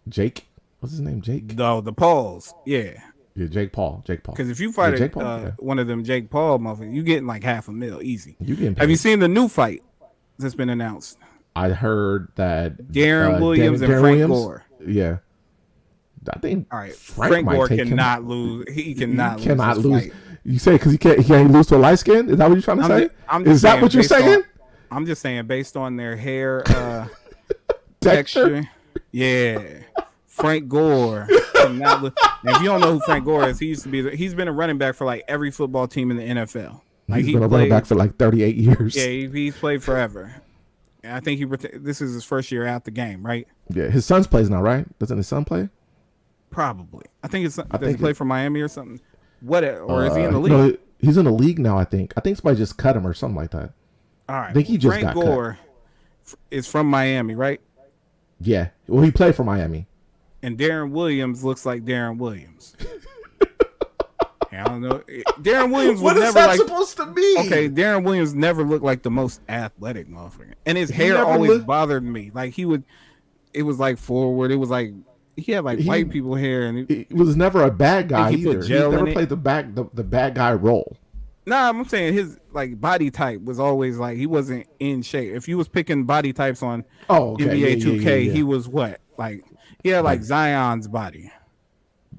Jake. What's his name? Jake. No, the Pauls. Yeah. Yeah, Jake Paul. Because if you fight one of them Jake Paul motherfuckers, you getting like $500,000 easy. You getting paid. Have you seen the new fight that's been announced? I heard that Darren Williams and Frank Gore. Yeah. I think all right. Frank Gore cannot lose. He cannot lose. You say because he can't lose to a light skin? Is that what you're trying to say? Is that what you're saying? I'm just saying based on their hair texture. Yeah. Frank Gore cannot lose. Now, if you don't know who Frank Gore is, he's been a running back for like every football team in the NFL. Like he's been a running back for like 38 years. Yeah, he's played forever. And I think this is his first year out the game, right? Yeah, his son plays now, right? Doesn't his son play? Probably. Does he play for Miami or something? Or is he in the league? No, he's in the league now, I think. I think somebody just cut him or something like that. All right. I think he just Frank Gore is from Miami, right? Yeah. Well, he played for Miami. And Darren Williams looks like Darren Williams. I don't know. Darren Williams was never like supposed to be. Okay, Darren Williams never looked like the most athletic motherfucker, and his hair always bothered me. Like it was like forward. It was like he had like white people hair, and he was never a bad guy either. He never played the bad guy role. Nah, I'm saying his like body type was always like he wasn't in shape. If you was picking body types on NBA 2K, he was what like he had like Zion's body.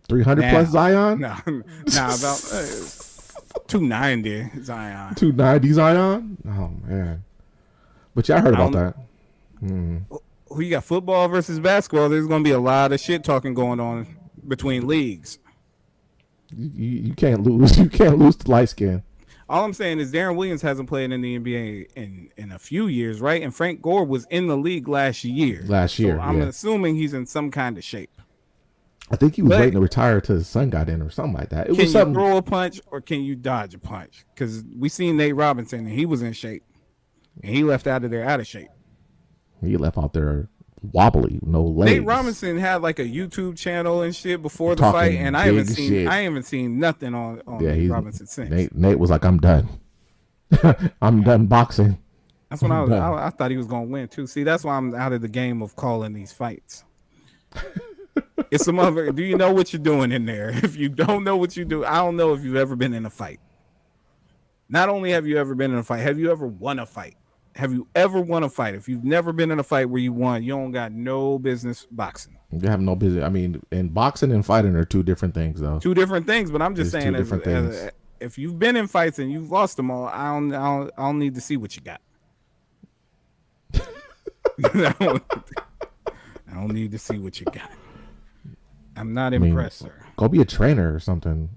300 plus Zion? No, about 290 Zion. 290 Zion? Oh man! But yeah, I heard about that. Who you got? Football versus basketball. There's going to be a lot of shit talking going on between leagues. You can't lose. You can't lose to light skin. All I'm saying is Darren Williams hasn't played in the NBA in a few years, right? And Frank Gore was in the league last year. So I'm assuming he's in some kind of shape. I think he was waiting to retire till his son got in or something like that. Can you throw a punch or can you dodge a punch? Because we seen Nate Robinson and he was in shape. And he left out of there out of shape. He left out there wobbly, no legs. Nate Robinson had like a YouTube channel and shit before the fight, and I haven't seen nothing on Nate Robinson since. Nate was like, I'm done. I'm done boxing. That's when I thought he was gonna win too. See, that's why I'm out of the game of calling these fights. It's some other. Do you know what you're doing in there? If you don't know what you do, I don't know if you've ever been in a fight. Not only have you ever been in a fight, have you ever won a fight? Have you ever won a fight? If you've never been in a fight where you won, you don't got no business boxing. You have no business. I mean, and boxing and fighting are two different things, though. Two different things, but I'm just saying, if you've been in fights and you've lost them all, I don't need to see what you got. I don't need to see what you got. I'm not impressed, sir. Go be a trainer or something.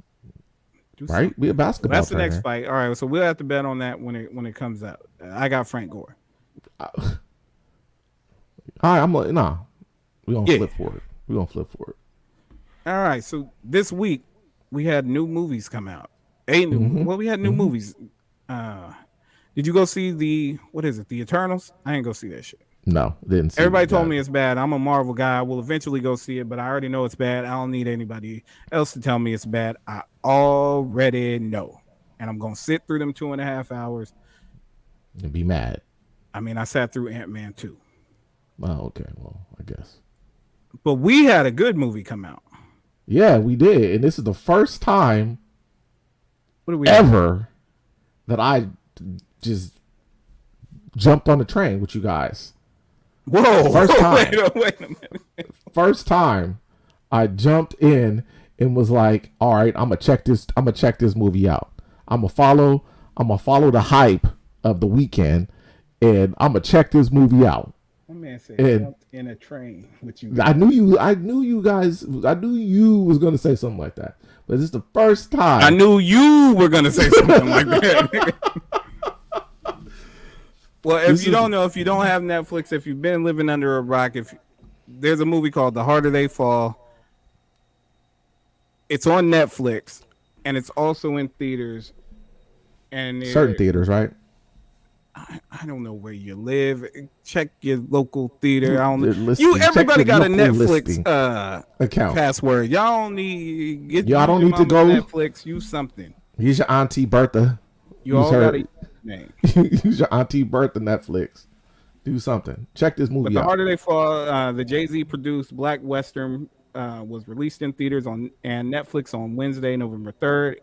Right? Be a basketball That's trainer. The next fight. All right, so we'll have to bet on that when it comes out. I got Frank Gore. All right, I'm like, nah. We're going to flip for it. All right, so this week we had new movies come out. We had new movies. Did you go see the Eternals? I ain't go see that shit. No, didn't see it. Everybody told me it's bad. I'm a Marvel guy. I will eventually go see it, but I already know it's bad. I don't need anybody else to tell me it's bad. I already know. And I'm going to sit through them 2.5 hours. And be mad. I mean, I sat through Ant-Man 2. Oh, okay. Well, I guess. But we had a good movie come out. Yeah, we did. And this is the first time that I just jumped on the train with you guys. Whoa! First time. Wait a minute. First time I jumped in and was like, "All right, I'm gonna check this movie out. I'm gonna follow the hype of the weekend, and I'm gonna check this movie out." My man said jumped in a train with you. I knew you was gonna say something like that, but this is the first time. I knew you were gonna say something like that. Well, if you don't have Netflix, if you've been living under a rock, if there's a movie called The Harder They Fall, it's on Netflix, and it's also in theaters. And Certain theaters, right? I don't know where you live. Check your local theater. I don't know. Listing. Check Everybody your got a local Netflix listing account. password. Y'all don't need get Y'all don't your need to mama's go. Netflix. Use something. Use your auntie Bertha. You Use all her. got a name. Use your auntie Bertha Netflix. Do something. Check this movie But The out. Harder They Fall, the Jay-Z produced Black Western was released in theaters and Netflix on Wednesday, November 3rd.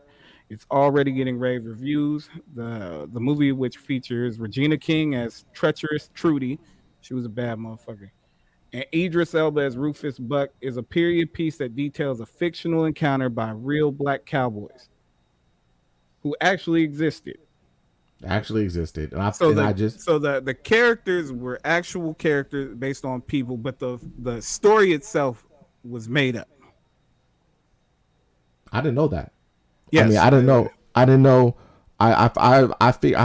It's already getting rave reviews. The movie, which features Regina King as treacherous Trudy, she was a bad motherfucker, and Idris Elba as Rufus Buck, is a period piece that details a fictional encounter by real black cowboys who actually existed. Actually existed, and the characters were actual characters based on people, but the story itself was made up. I didn't know that. Yes, I mean, I didn't know. I didn't know. I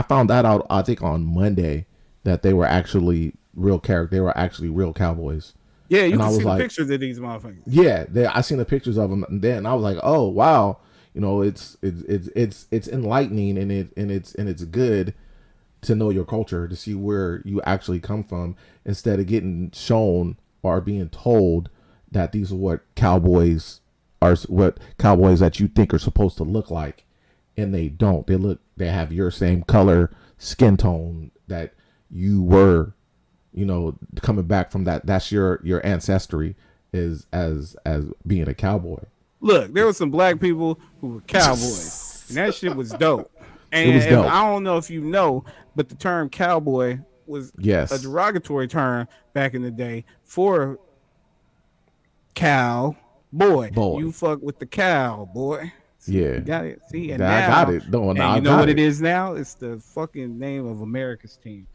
found that out. I think on Monday that they were actually real characters. They were actually real cowboys. Yeah, you and can see the pictures of these motherfuckers. Yeah, I seen the pictures of them. And then I was like, oh wow, you know, it's enlightening and it's good to know your culture, to see where you actually come from, instead of getting shown or being told that these are what cowboys that you think are supposed to look like, and they don't. They have your same color, skin tone that you were, you know, coming back from that's your ancestry is as being a cowboy. Look, there were some black people who were cowboys, and that shit was dope. And it was dope. I don't know if you know, but the term cowboy was a derogatory term back in the day for cow boy. You fuck with the cow boy. See, yeah, you got it. See, and now, now, I got it. No, now you know what it is now? It's the fucking name of America's team.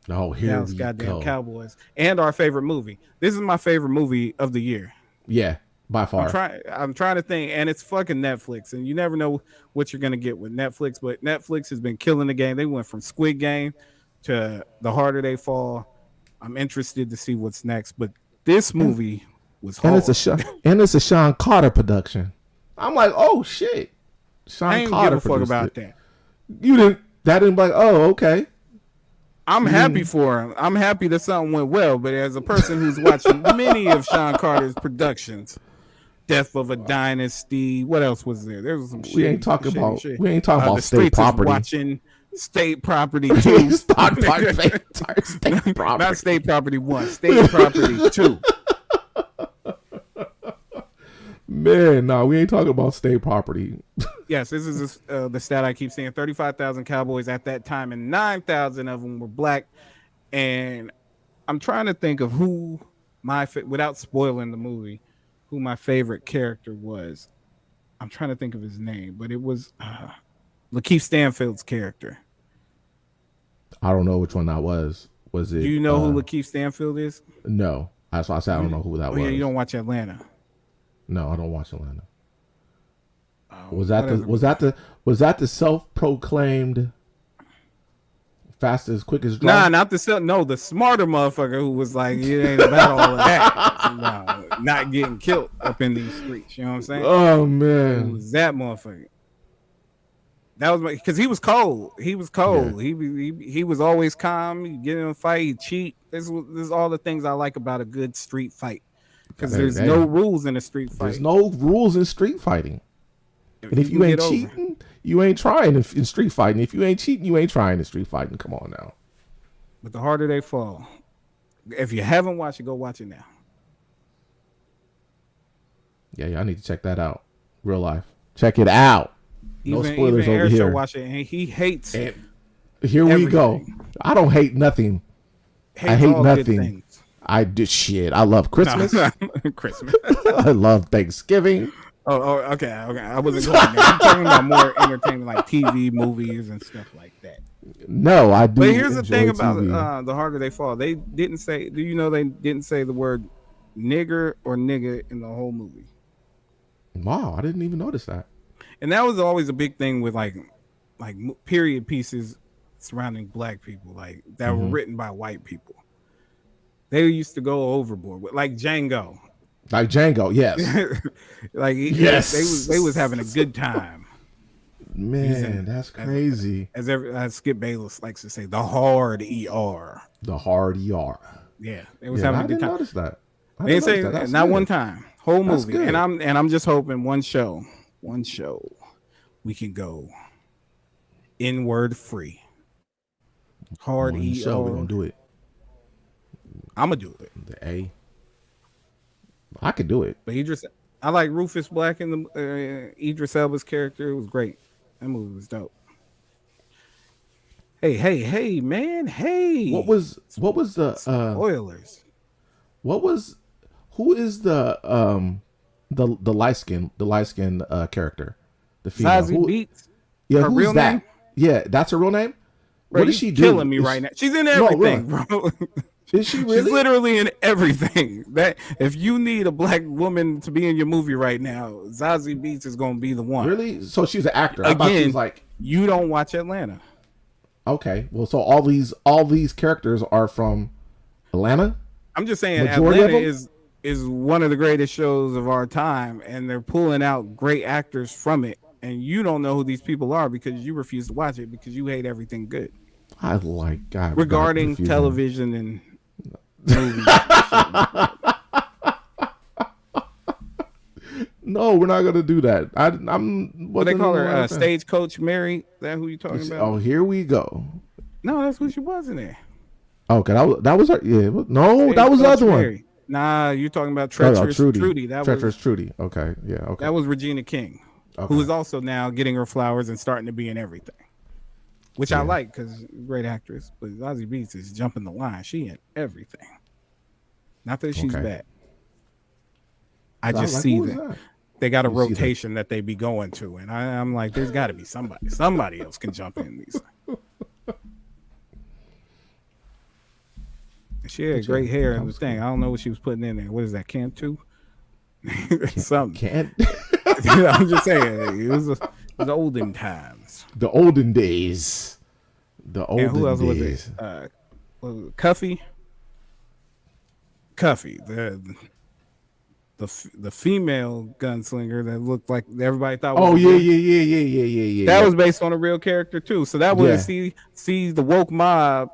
Oh, here we goddamn go. Cowboys, and our favorite movie. This is my favorite movie of the year. Yeah, by far. I'm trying to think, and it's fucking Netflix, and you never know what you're gonna get with Netflix. But Netflix has been killing the game. They went from Squid Game to The Harder They Fall. I'm interested to see what's next, but this movie was hard. And it's a Sean Carter production. I'm like, oh shit, Sean Carter. I didn't give a fuck about that. You didn't. That didn't like. Oh, okay. I'm happy for him. I'm happy that something went well. But as a person who's watching many of Sean Carter's productions, Death of a Dynasty, what else was there? There was some shit. We ain't talking about state property. Watching State Property 2. State property. Not State Property 1. State Property 2. Man, no, we ain't talking about state property. Yes, this is the stat I keep saying. 35,000 Cowboys at that time, and 9,000 of them were black. And I'm trying to think of who without spoiling the movie, who my favorite character was. I'm trying to think of his name, but it was Lakeith Stanfield's character. I don't know which one that was. Was it? Do you know who Lakeith Stanfield is? No, that's why I said I don't know who that was. Yeah, you don't watch Atlanta. No, I don't watch Atlanta. Was that the self-proclaimed fastest, quickest drive? Nah, the smarter motherfucker who was like, it ain't about all of that. No, not getting killed up in these streets. You know what I'm saying? Oh man, it was that motherfucker. That was because he was cold. He was cold. Yeah. He was always calm. He get in a fight. He cheat. This is all the things I like about a good street fight. Because there's no rules in a street fight. There's no rules in street fighting. And if you ain't cheating, you ain't trying in street fighting. If you ain't cheating, you ain't trying in street fighting. Come on now. But The Harder They Fall. If you haven't watched it, go watch it now. Yeah, I need to check that out. Real life. Check it out. No spoilers over here. Watch it, and he hates. And here we go. I don't hate nothing. I hate nothing. I do shit. I love Christmas. Christmas. I love Thanksgiving. Oh, okay. I wasn't going there. I'm talking about more entertainment, like TV, movies, and stuff like that. No, I do. But here's the thing about The Harder They Fall. They didn't say. Do you know they didn't say the word nigger or nigga in the whole movie? Wow, I didn't even notice that. And that was always a big thing with like period pieces surrounding black people, like that were written by white people. They used to go overboard with like Django. Like Django, yes. Yes. They was having a good time. Man, that's crazy. As Skip Bayless likes to say, the hard ER. The hard ER. Yeah, it was Yeah, having I a good didn't time. notice that. I They didn't say notice that. That's not good. one time, whole That's movie, good. and I'm just hoping one show we can go inward free. Hard One ER. show, we're gonna do it. I'm gonna do it. The A. I could do it. But I like Rufus Black in the Idris Elba's character. It was great. That movie was dope. Hey, man. Hey. What was the spoilers? Who is the light skin character? The female. Zazie Beetz. Yeah, her who's real that? name? Yeah, that's her real name? Bro, What does she do? Killing me right now. She's in everything, bro. Is she really? She's literally in everything. That if you need a black woman to be in your movie right now, Zazie Beetz is gonna be the one. Really? So she's an actor. I thought she Again, was like, you don't watch Atlanta. okay. Well, so all these characters are from Atlanta? I'm just saying Majority of Atlanta them? is one of the greatest shows of our time, and they're pulling out great actors from it, and you don't know who these people are because you refuse to watch it because you hate everything good I like God regarding confusing. television and movies. No, we're not gonna do that. I'm What they call her, Stagecoach Mary. Is that who you talking about? Oh, here we go. No, that's who she was in there. Okay, that was her. Yeah, no, that was the other one. Nah, you're talking about Treacherous Trudy. Treacherous Trudy. Okay, yeah, okay. That was Regina King, who is also now getting her flowers and starting to be in everything, which I like because great actress. But Zazie Beetz is jumping the line. She in everything. Not that she's bad. I just see that they got a rotation that they be going to, and I'm like, there's got to be somebody. Somebody else can jump in these. She had great hair and the thing. I don't know what she was putting in there. What is that? Can 2? Something. Can't. I'm just saying. It was the olden times. The olden days. The olden days. And who else was it? Cuffy. Cuffy. The female gunslinger that looked like everybody thought was yeah. That was based on a real character too. So that was see the woke mob.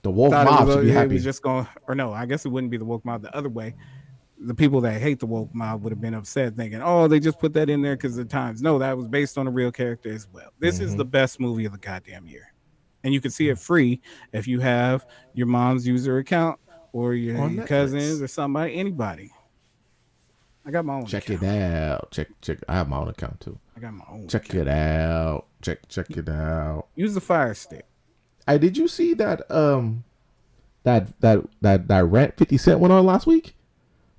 The woke mob should be happy. Was just going, or no, I guess it wouldn't be the woke mob the other way. The people that hate the woke mob would have been upset thinking, oh, they just put that in there because of the times. No, that was based on a real character as well. This is the best movie of the goddamn year. And you can see it free if you have your mom's user account or your cousins or somebody, anybody. I got my own Check account. it out. Check. I have my own account too. I got my own Check account. it out. Check it out. Use the Fire Stick. Hey, did you see that that rant 50 Cent went on last week?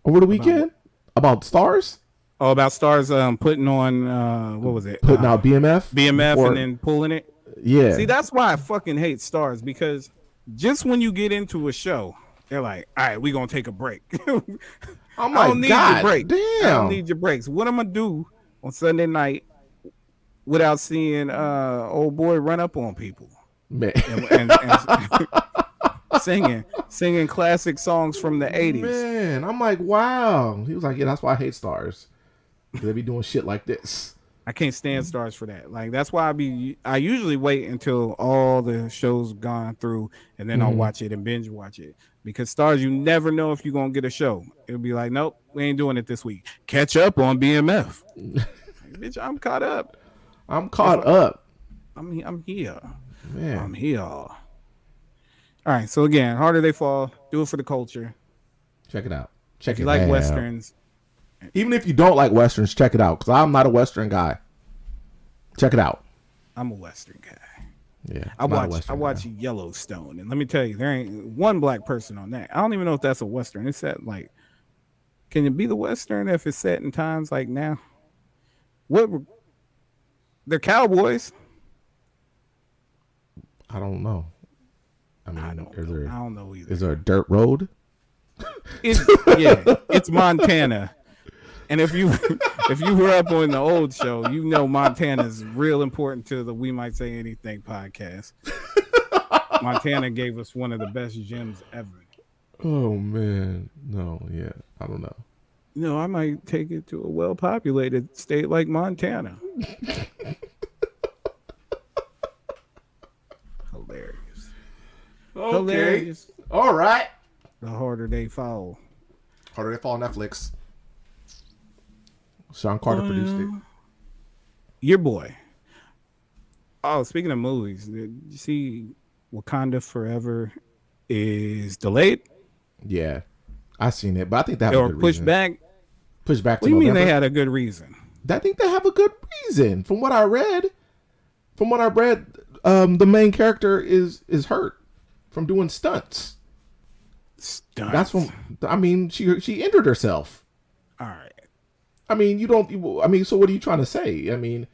Over the weekend? About stars? Oh, about stars putting on what was it? Putting out BMF? And then pulling it. Yeah. See, that's why I fucking hate stars, because just when you get into a show, they're like, all right, we're gonna take a break. I'm I like, don't need God, your break. damn. I don't need your breaks. What I'm gonna do on Sunday night without seeing old boy run up on people? Man. And singing classic songs from the 80s. Man, I'm like, wow. He was like, yeah, that's why I hate stars. They be doing shit like this. I can't stand stars for that. Like, that's why I usually wait until all the shows gone through and then I'll watch it and binge watch it. Because stars, you never know if you're gonna get a show. It'll be like, nope, we ain't doing it this week. Catch up on BMF. Like, bitch, I'm caught up. I'm caught up. I'm here. Man. I'm here. All right, so again, Harder They Fall. Do it for the culture. Check it out. Check If it you like out. westerns, Even if you don't like westerns, check it out. Because I'm not a western guy. Check it out. I'm a western guy. Yeah. I watch Yellowstone, and let me tell you, there ain't one black person on that. I don't even know if that's a western. It's set like, can it be the western if it's set in times like now? They're cowboys. I don't know. I mean, I don't know either. Is there a dirt road? It's Montana. And if you were up on the old show, you know Montana's real important to the We Might Say Anything podcast. Montana gave us one of the best gems ever. Oh man, no, yeah, I don't know. I might take it to a well-populated state like Montana. Hilarious. All right. The harder they fall. Harder They Fall on Netflix. Sean Carter produced it. Your boy. Oh, speaking of movies, did you see Wakanda Forever is delayed Yeah, I seen it, but I think they have a or good pushed reason. back? Pushed back to What do you mean November. they had a good reason? I think they have a good reason. From what I read, the main character is hurt from doing stunts. Stunts. That's from. I mean, she injured herself. All right. I mean, you don't. I mean, so what are you trying to say? I mean,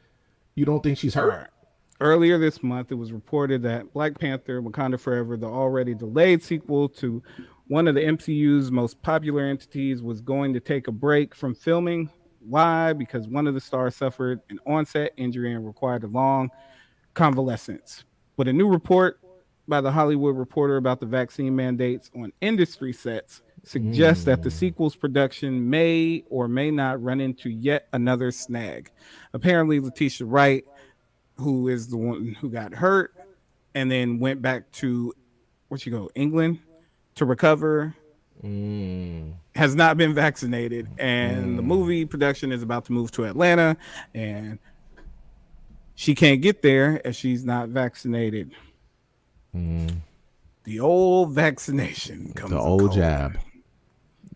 you don't think she's hurt? All right. Earlier this month, it was reported that Black Panther: Wakanda Forever, the already delayed sequel to one of the MCU's most popular entities, was going to take a break from filming. Why? Because one of the stars suffered an onset injury and required a long convalescence. But a new report by the Hollywood Reporter about the vaccine mandates on industry sets suggests that the sequel's production may or may not run into yet another snag. Apparently, Letitia Wright, who is the one who got hurt and then went back to England to recover, has not been vaccinated, and the movie production is about to move to Atlanta, and she can't get there if she's not vaccinated. The old vaccination comes. The old jab.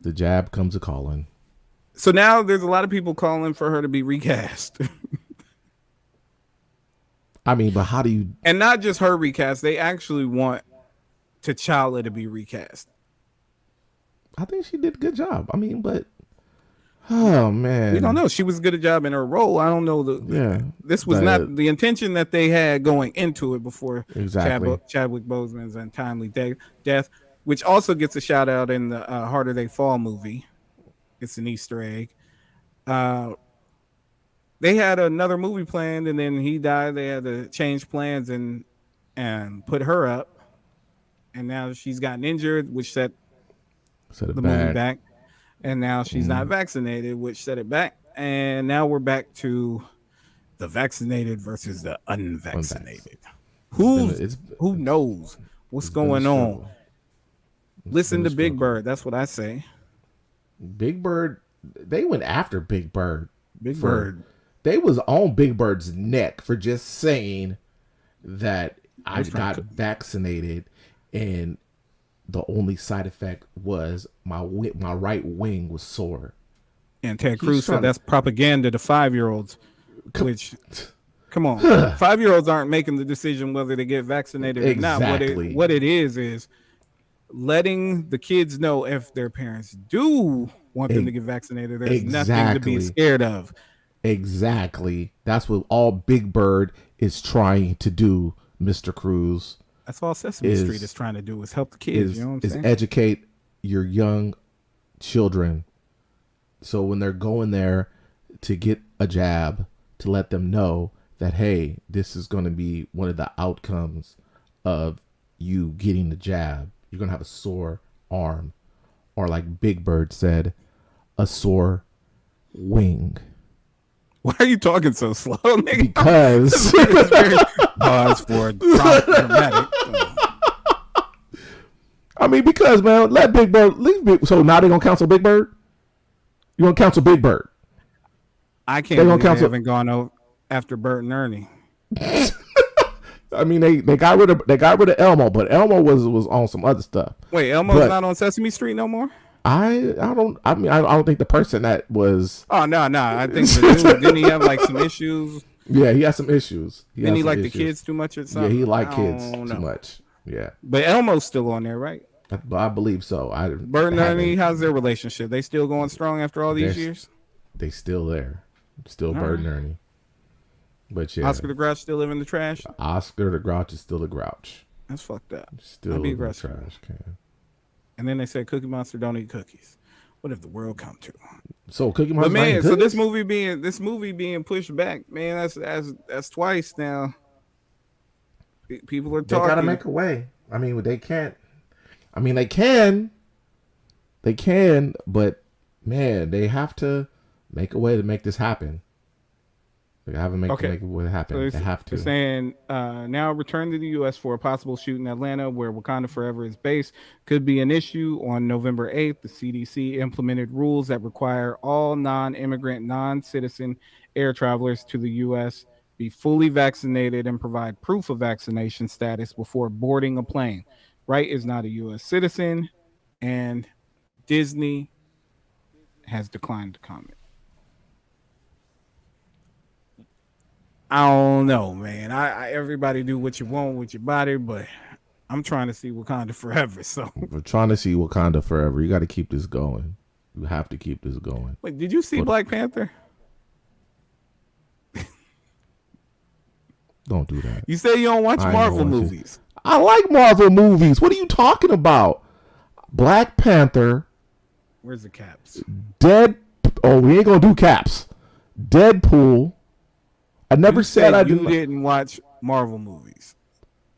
The jab comes a calling. So now there's a lot of people calling for her to be recast. I mean, but how do you? And not just her recast, they actually want T'Challa to be recast. I think she did a good job. I mean, but oh man, We don't know. She was good a job in her role. I don't know. This was not the intention that they had going into it before Exactly. Chadwick Boseman's untimely death, which also gets a shout out in the Harder They Fall movie. It's an Easter egg. They had another movie planned, and then he died. They had to change plans and put her up, and now she's gotten injured, which set the movie back. And now she's not vaccinated, which set it back. And now we're back to the vaccinated versus the unvaccinated. Who knows what's going on? Listen to Big Bird. That's what I say. Big Bird, they went after Big Bird. Bird. They was on Big Bird's neck for just saying that I got vaccinated and the only side effect was my right wing was sore. And Ted Cruz said that's propaganda to 5-year-olds. Which, come on, 5-year-olds aren't making the decision whether to get vaccinated or not. What it is letting the kids know if their parents do want them to get vaccinated, there's nothing to be scared of. Exactly. That's what all Big Bird is trying to do, Mr. Cruz. That's all Sesame Street is trying to do is help the kids. You know what I'm saying? Educate your young children. So when they're going there to get a jab, to let them know that, hey, this is going to be one of the outcomes of you getting the jab. You're going to have a sore arm. Or like Big Bird said, a sore wing. Why are you talking so slow, nigga? Because pause for dramatic. I mean, because man, let Big Bird leave. So now they're gonna cancel Big Bird. You gonna cancel Big Bird? I can't believe they haven't gone over after Bert and Ernie. I mean, they got rid of Elmo, but Elmo was on some other stuff. Wait, Elmo's not on Sesame Street no more? I don't think the person that was. Oh no! I think didn't he have like some issues? Yeah, he has some issues. Didn't he like the kids too much or something? Yeah, he liked kids too much. Yeah, but Elmo's still on there, right? I believe so. Bert and Ernie, how's their relationship? They still going strong after all these years? They still there. Still Bert and Ernie. But yeah, Oscar the Grouch still live in the trash. Oscar the Grouch is still a grouch. That's fucked up. Still in the trash can. And then they said Cookie Monster don't eat cookies. What if the world come to? So Cookie Monster. But man, so this movie being pushed back, man, that's twice now. People are talking. They gotta make a way. I mean, they can't. I mean, they can. They can, but man, they have to make a way to make this happen. They haven't make Okay. make what So happen. They have they're to. saying now return to the U.S. for a possible shoot in Atlanta, where Wakanda Forever is based, could be an issue. On November 8th, the CDC implemented rules that require all non-immigrant, non-citizen air travelers to the U.S. be fully vaccinated and provide proof of vaccination status before boarding a plane. Wright is not a U.S. citizen, and Disney has declined to comment. I don't know, man. I everybody do what you want with your body, but I'm trying to see Wakanda Forever. So, We're trying to see Wakanda Forever. You got to keep this going. You have to keep this going. wait, did you see But- Black Panther? Don't do that. You say you don't watch I Marvel know what you- movies. I like Marvel movies. What are you talking about? Black Panther, Where's the caps? Oh, we ain't gonna do caps. Deadpool. I never You said I you didn't. didn't watch Marvel movies.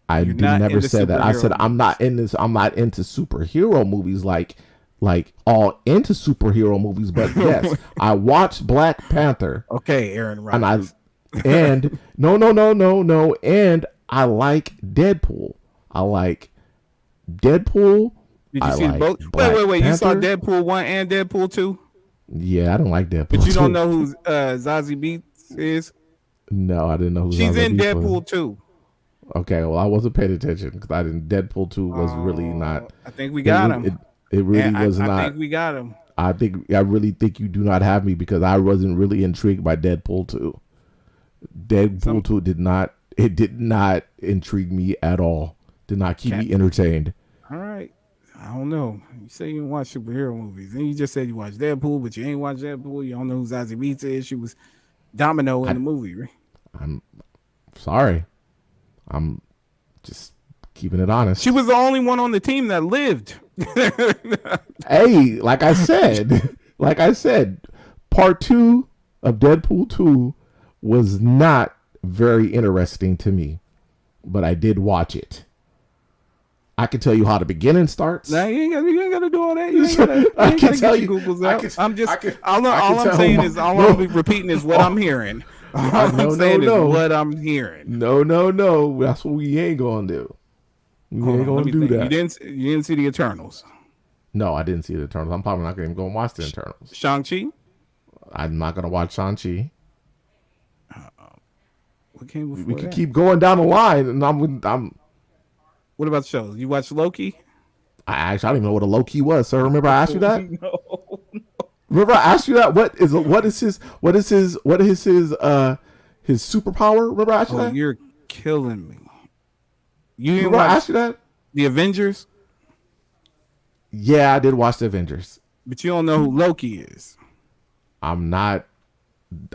I You're did not never into said that. I said superhero I'm not in this. I'm not into superhero movies like all into superhero movies. But yes, I watched Black Panther, Okay, Aaron and Rodgers. and no, and I like Deadpool. I like Deadpool. Did you I see like both? Black Wait. You saw Panther. Deadpool 1 and Deadpool 2? Yeah, I don't like Deadpool. But you don't 2. know who Zazie Beetz is? No, I didn't know who She's Zazie in Beetz was. Deadpool 2. Okay, well, I wasn't paying attention because I didn't. Deadpool 2 was really not. I think we got him. It really And was I not. think we got him. I really think you do not have me because I wasn't really intrigued by Deadpool 2. Deadpool 2 did not intrigue me at all. Did not keep me entertained. All right. I don't know. You say you don't watch superhero movies. Then you just said you watched Deadpool, but you ain't watched Deadpool. You don't know who Zazie Beetz is. She was Domino in the movie, right? I'm sorry. I'm just keeping it honest. She was the only one on the team that lived. Hey, like I said, part 2 of Deadpool 2 was not very interesting to me, but I did watch it. I can tell you how the beginning starts. Nah, you ain't gotta do all that. You ain't gotta, I can tell you. Googles I out. can- I'm just I can- all I can I'm tell saying my- is all no. I'm repeating is what I'm hearing. All I'm saying is what I'm hearing. No. That's what we ain't gonna do. We Hold ain't on, let gonna me do think. that. You didn't see the Eternals. No, I didn't see the Eternals. I'm probably not gonna even go and watch the Eternals. Shang-Chi? I'm not gonna watch Shang-Chi. What came before We can that? keep going down the line, and I'm. What about shows? You watch Loki? I don't even know what a low key was. Sir, remember I asked you that? No. Remember I asked you that? What is his superpower? Remember I asked you Oh, that? you're killing me. You didn't Remember I watch asked you that? the Avengers, Yeah, I did watch the Avengers. but you don't know who Loki is. I'm not.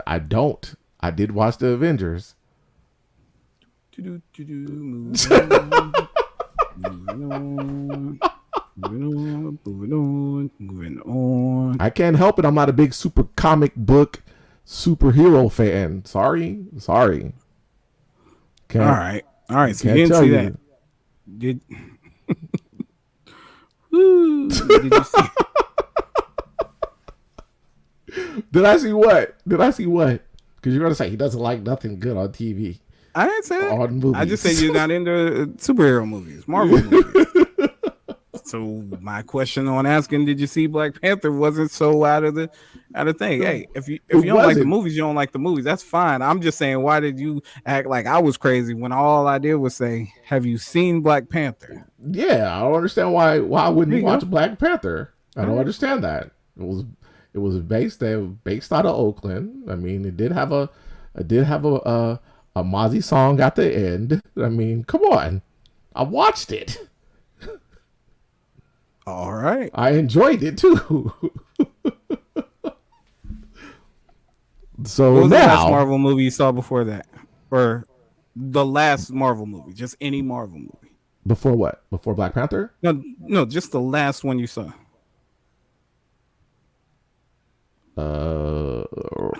I don't. I did watch the Avengers. Moving on. I can't help it. I'm not a big super comic book superhero fan. Sorry. Can't, All right. So you can't didn't tell see you. that. Did Woo. Did you see? Did I see what? Because you're gonna say he doesn't like nothing good on TV. I didn't say that. On movies. I just said you're not into superhero movies, Marvel movies. So my question on asking, did you see Black Panther, wasn't so out of thing. Hey, if you don't like the wasn't. movies, you don't like the movies. That's fine. I'm just saying, why did you act like I was crazy when all I did was say, "Have you seen Black Panther?" Yeah, I don't understand why I wouldn't There you watch go. Black Panther. I don't understand that. It was based out of Oakland. I mean, it did have a Mozzie song at the end. I mean, come on. I watched it. All right. I enjoyed it too. So What was the last now, Marvel movie you saw before that, or the last Marvel movie? Just any Marvel movie. before what? Before Black Panther? No, just the last one you saw. I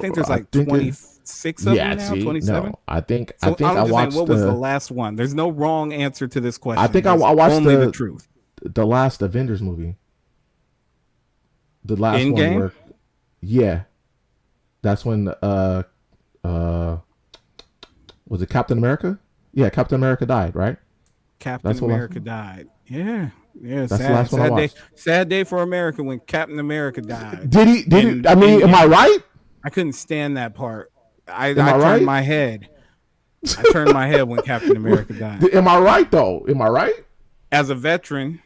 think there's like 26 of them now, 27. No, I think So I think I'm I just watched saying, what was the last one? There's no wrong answer to this question. I think I There's watched only the the truth. the last Avengers movie. The last Endgame? one where, yeah, that's when Was it Captain America? Yeah, Captain America died, right? Captain That's what America died. Yeah. Yeah, That's the last one I sad day. watched. Sad day for America when Captain America died. Did he? Did And it? I mean, am you I right? I couldn't stand that part. I Am I turned right? my head. I turned my head when Captain America died. Am I right though? Am I right? As a veteran,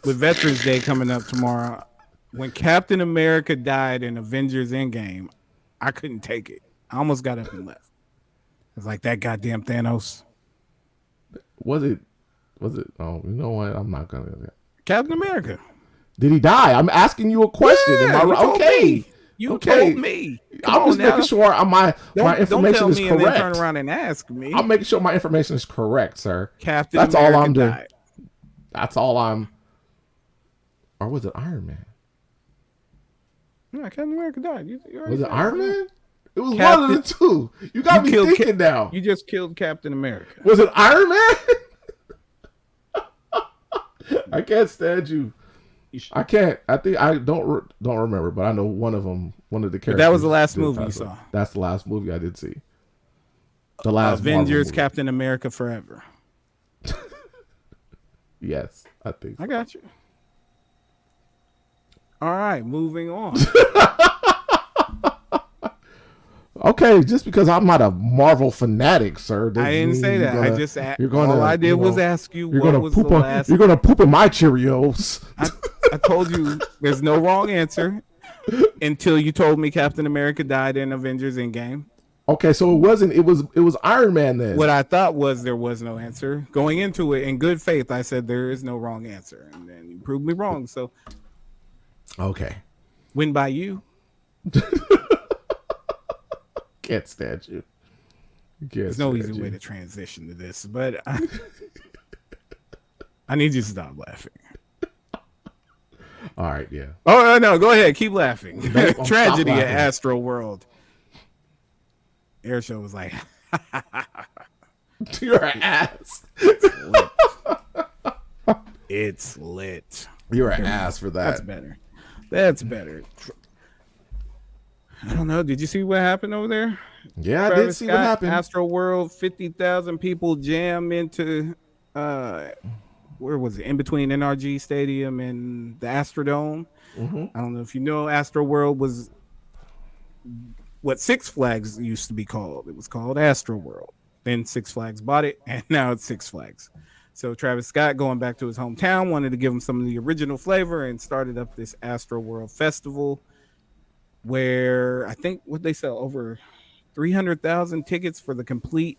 with Veterans Day coming up tomorrow, when Captain America died in Avengers Endgame, I couldn't take it. I almost got up and left. I was like, that goddamn Thanos. Was it? Was it? Oh, you know what? I'm not gonna. Captain America. Did he die? I'm asking you a question. Am I you right? told Okay. me. You Okay. told me. Come I'm just on now. making sure my Don't information tell is me and then turn correct. around and ask me. I'm making sure my information is correct, sir. Captain That's America all I'm doing. died. That's all I'm. Or was it Iron Man? No, Captain America died. You already Was it said Iron Man? It was Captain- one of the two. You got me killed thinking now. You just killed Captain America. Was it Iron Man? I can't stand you. I can't. I think I don't remember, but I know one of them. One of the characters. That was the last did movie you pass away. saw. That's the last movie I did see. The last Avengers, Marvel movie. Captain America Forever. Yes, I think. I got you. All right, moving on. Okay, just because I'm not a Marvel fanatic, sir. I didn't say that. I just all I did was ask you what was the last. You're gonna poop in my Cheerios. I told you there's no wrong answer until you told me Captain America died in Avengers Endgame. Okay, so it wasn't. It was Iron Man then. What I thought was there was no answer. Going into it in good faith, I said there is no wrong answer, and then you proved me wrong. So, okay, win by you. Can't stand you. There's no easy way to transition to this, but I need you to stop laughing. All right, yeah. Oh no, go ahead, keep laughing. Nope, I'm Tragedy stop at laughing. Astroworld. Airshow was like, Your ass. it's lit. You're an ass for That's that. better. That's better. I don't know. Did you see what happened over there? Yeah, I did Travis see Scott, what happened. Astroworld, 50,000 people jam into where was it? In between NRG Stadium and the Astrodome. Mm-hmm. I don't know if you know, Astroworld was what Six Flags used to be called. It was called Astroworld. Then Six Flags bought it, and now it's Six Flags. So Travis Scott, going back to his hometown, wanted to give him some of the original flavor and started up this Astroworld Festival, where I think what they sell over 300,000 tickets for the complete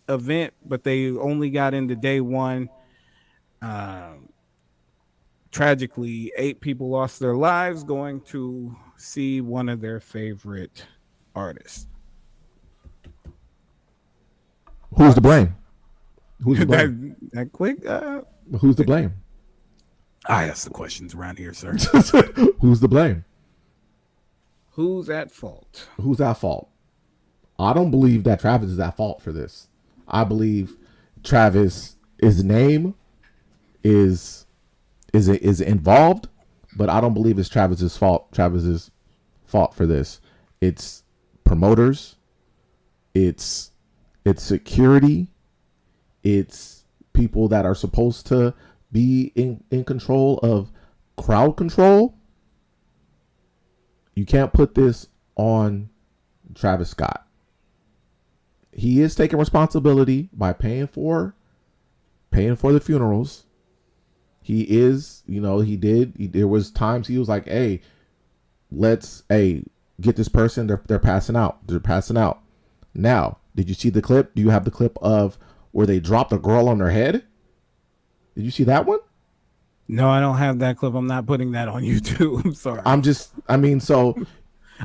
event, but they only got into day one. Tragically, 8 people lost their lives going to see one of their favorite artists. Who's to blame? Who's to blame? that quick? Who's to blame? I ask the questions around here, sir. Who's to blame? Who's at fault? Who's at fault? I don't believe that Travis is at fault for this. I believe Travis, his name is involved, but I don't believe it's Travis's fault. Travis's fault for this. It's promoters. It's security. It's people that are supposed to be in control of crowd control. You can't put this on Travis Scott. He is taking responsibility by paying for the funerals. He is, there was times he was like, hey, get this person. They're passing out. They're passing out. Now, did you see the clip? Do you have the clip of where they dropped a girl on her head? Did you see that one? No, I don't have that clip. I'm not putting that on YouTube. I'm sorry.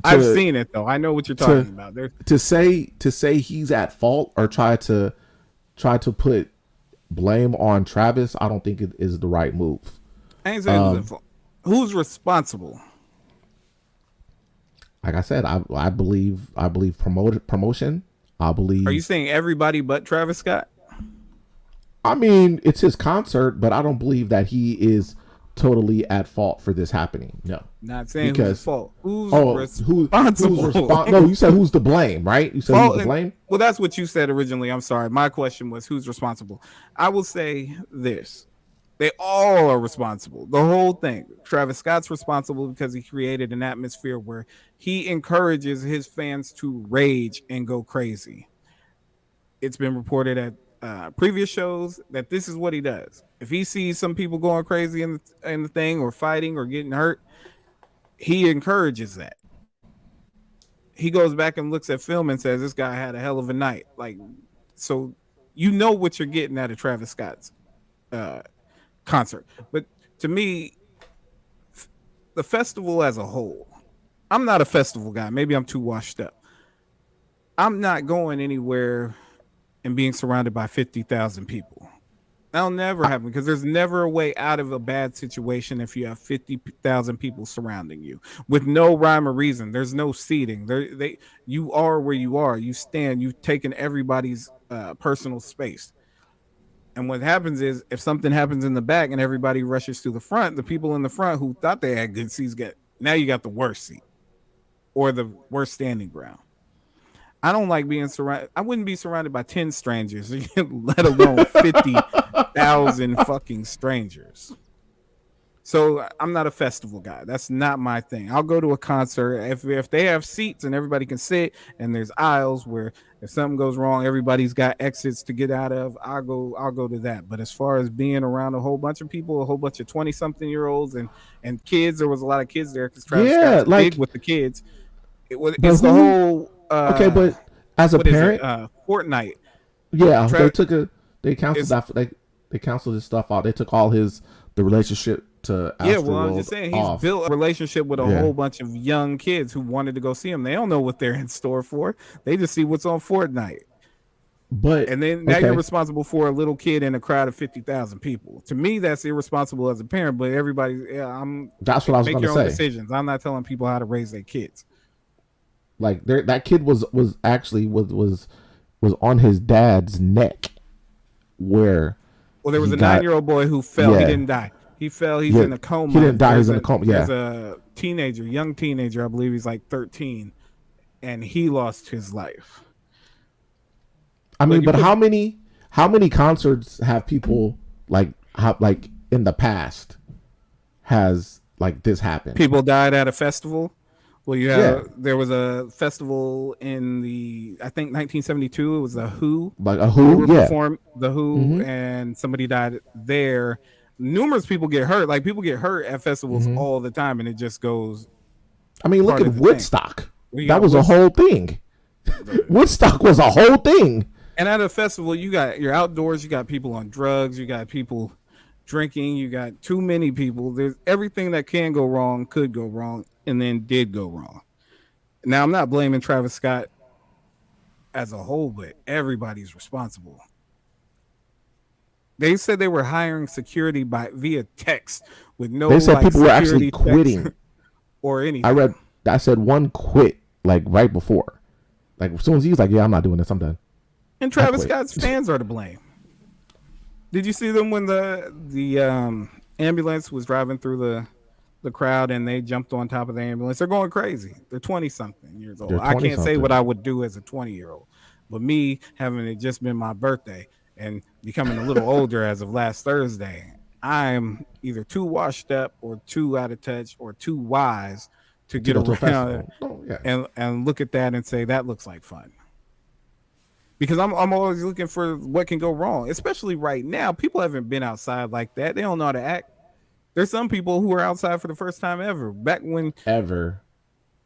I've seen it though. I know what you're talking about. To say he's at fault or try to put blame on Travis, I don't think it is the right move. I ain't saying who's responsible. Like I said, I believe promotion. I believe. Are you saying everybody but Travis Scott? I mean, it's his concert, but I don't believe that he is totally at fault for this happening. No, Not saying because who's fault. Who's who's responsible? No, you said who's to blame, right? You said Fault who's to blame. well, that's what you said originally. I'm sorry. My question was who's responsible. I will say this: they all are responsible. The whole thing. Travis Scott's responsible because he created an atmosphere where he encourages his fans to rage and go crazy. It's been reported at previous shows that this is what he does. If he sees some people going crazy in the thing or fighting or getting hurt, he encourages that. He goes back and looks at film and says, "This guy had a hell of a night." Like, so you know what you're getting out of Travis Scott's uh, concert. But to me, the festival as a whole, I'm not a festival guy. Maybe I'm too washed up. I'm not going anywhere and being surrounded by 50,000 people. That'll never happen because there's never a way out of a bad situation if you have 50,000 people surrounding you with no rhyme or reason. There's no seating. You are where you are. You stand. You've taken everybody's personal space. And what happens is if something happens in the back and everybody rushes to the front, the people in the front who thought they had good seats now you got the worst seat or the worst standing ground. I don't like being surrounded. I wouldn't be surrounded by 10 strangers, let alone 50,000 fucking strangers. So I'm not a festival guy. That's not my thing. I'll go to a concert if they have seats and everybody can sit and there's aisles where if something goes wrong, everybody's got exits to get out of. I'll go to that. But as far as being around a whole bunch of people, a whole bunch of 20-something-year-olds and kids, there was a lot of kids there because Travis Scott's big with the kids. It's the whole. Okay, but as a parent, Fortnite. Yeah, they canceled that. They canceled his stuff out. They took all the relationship to Astroworld. Yeah, well, I'm just saying he's built a relationship with a whole bunch of young kids who wanted to go see him. They don't know what they're in store for. They just see what's on Fortnite. And then now you're responsible for a little kid in a crowd of 50,000 people. To me, that's irresponsible as a parent. But everybody, that's what I was going to say. Make your own decisions. I'm not telling people how to raise their kids. Like that kid was actually on his dad's neck. Well, there was a 9-year-old boy who fell. Yeah. He didn't die. He fell. He's in a coma. He didn't die. He's in a coma. Yeah. There's a young teenager. I believe he's like 13, and he lost his life. I mean, but how many concerts have people like in the past has like this happened? People died at a festival. Well, there was a festival in I think 1972. It was the Who. Like a Who, yeah. The Who, and somebody died there. Numerous people get hurt. Like people get hurt at festivals all the time, and it just goes. I mean, look at Woodstock. That was a whole thing. Woodstock was a whole thing. And at a festival, you're outdoors. You got people on drugs. You got people drinking. You got too many people. There's everything that can go wrong, could go wrong, and then did go wrong. Now, I'm not blaming Travis Scott as a whole, but everybody's responsible. They said they were hiring security via text with no. They said people were actually quitting or anything. I said one quit like right before, like as soon as he was like, "Yeah, I'm not doing this. I'm done." And Travis Scott's fans are to blame. Did you see them when the ambulance was driving through the crowd and they jumped on top of the ambulance? They're going crazy. They're 20-something years old. I can't say what I would do as a 20-year-old, but me having it just been my birthday and becoming a little older as of last Thursday, I'm either too washed up or too out of touch or too wise to get around and look at that and say that looks like fun. Because I'm always looking for what can go wrong, especially right now. People haven't been outside like that. They don't know how to act. There's some people who are outside for the first time ever. Back when ever.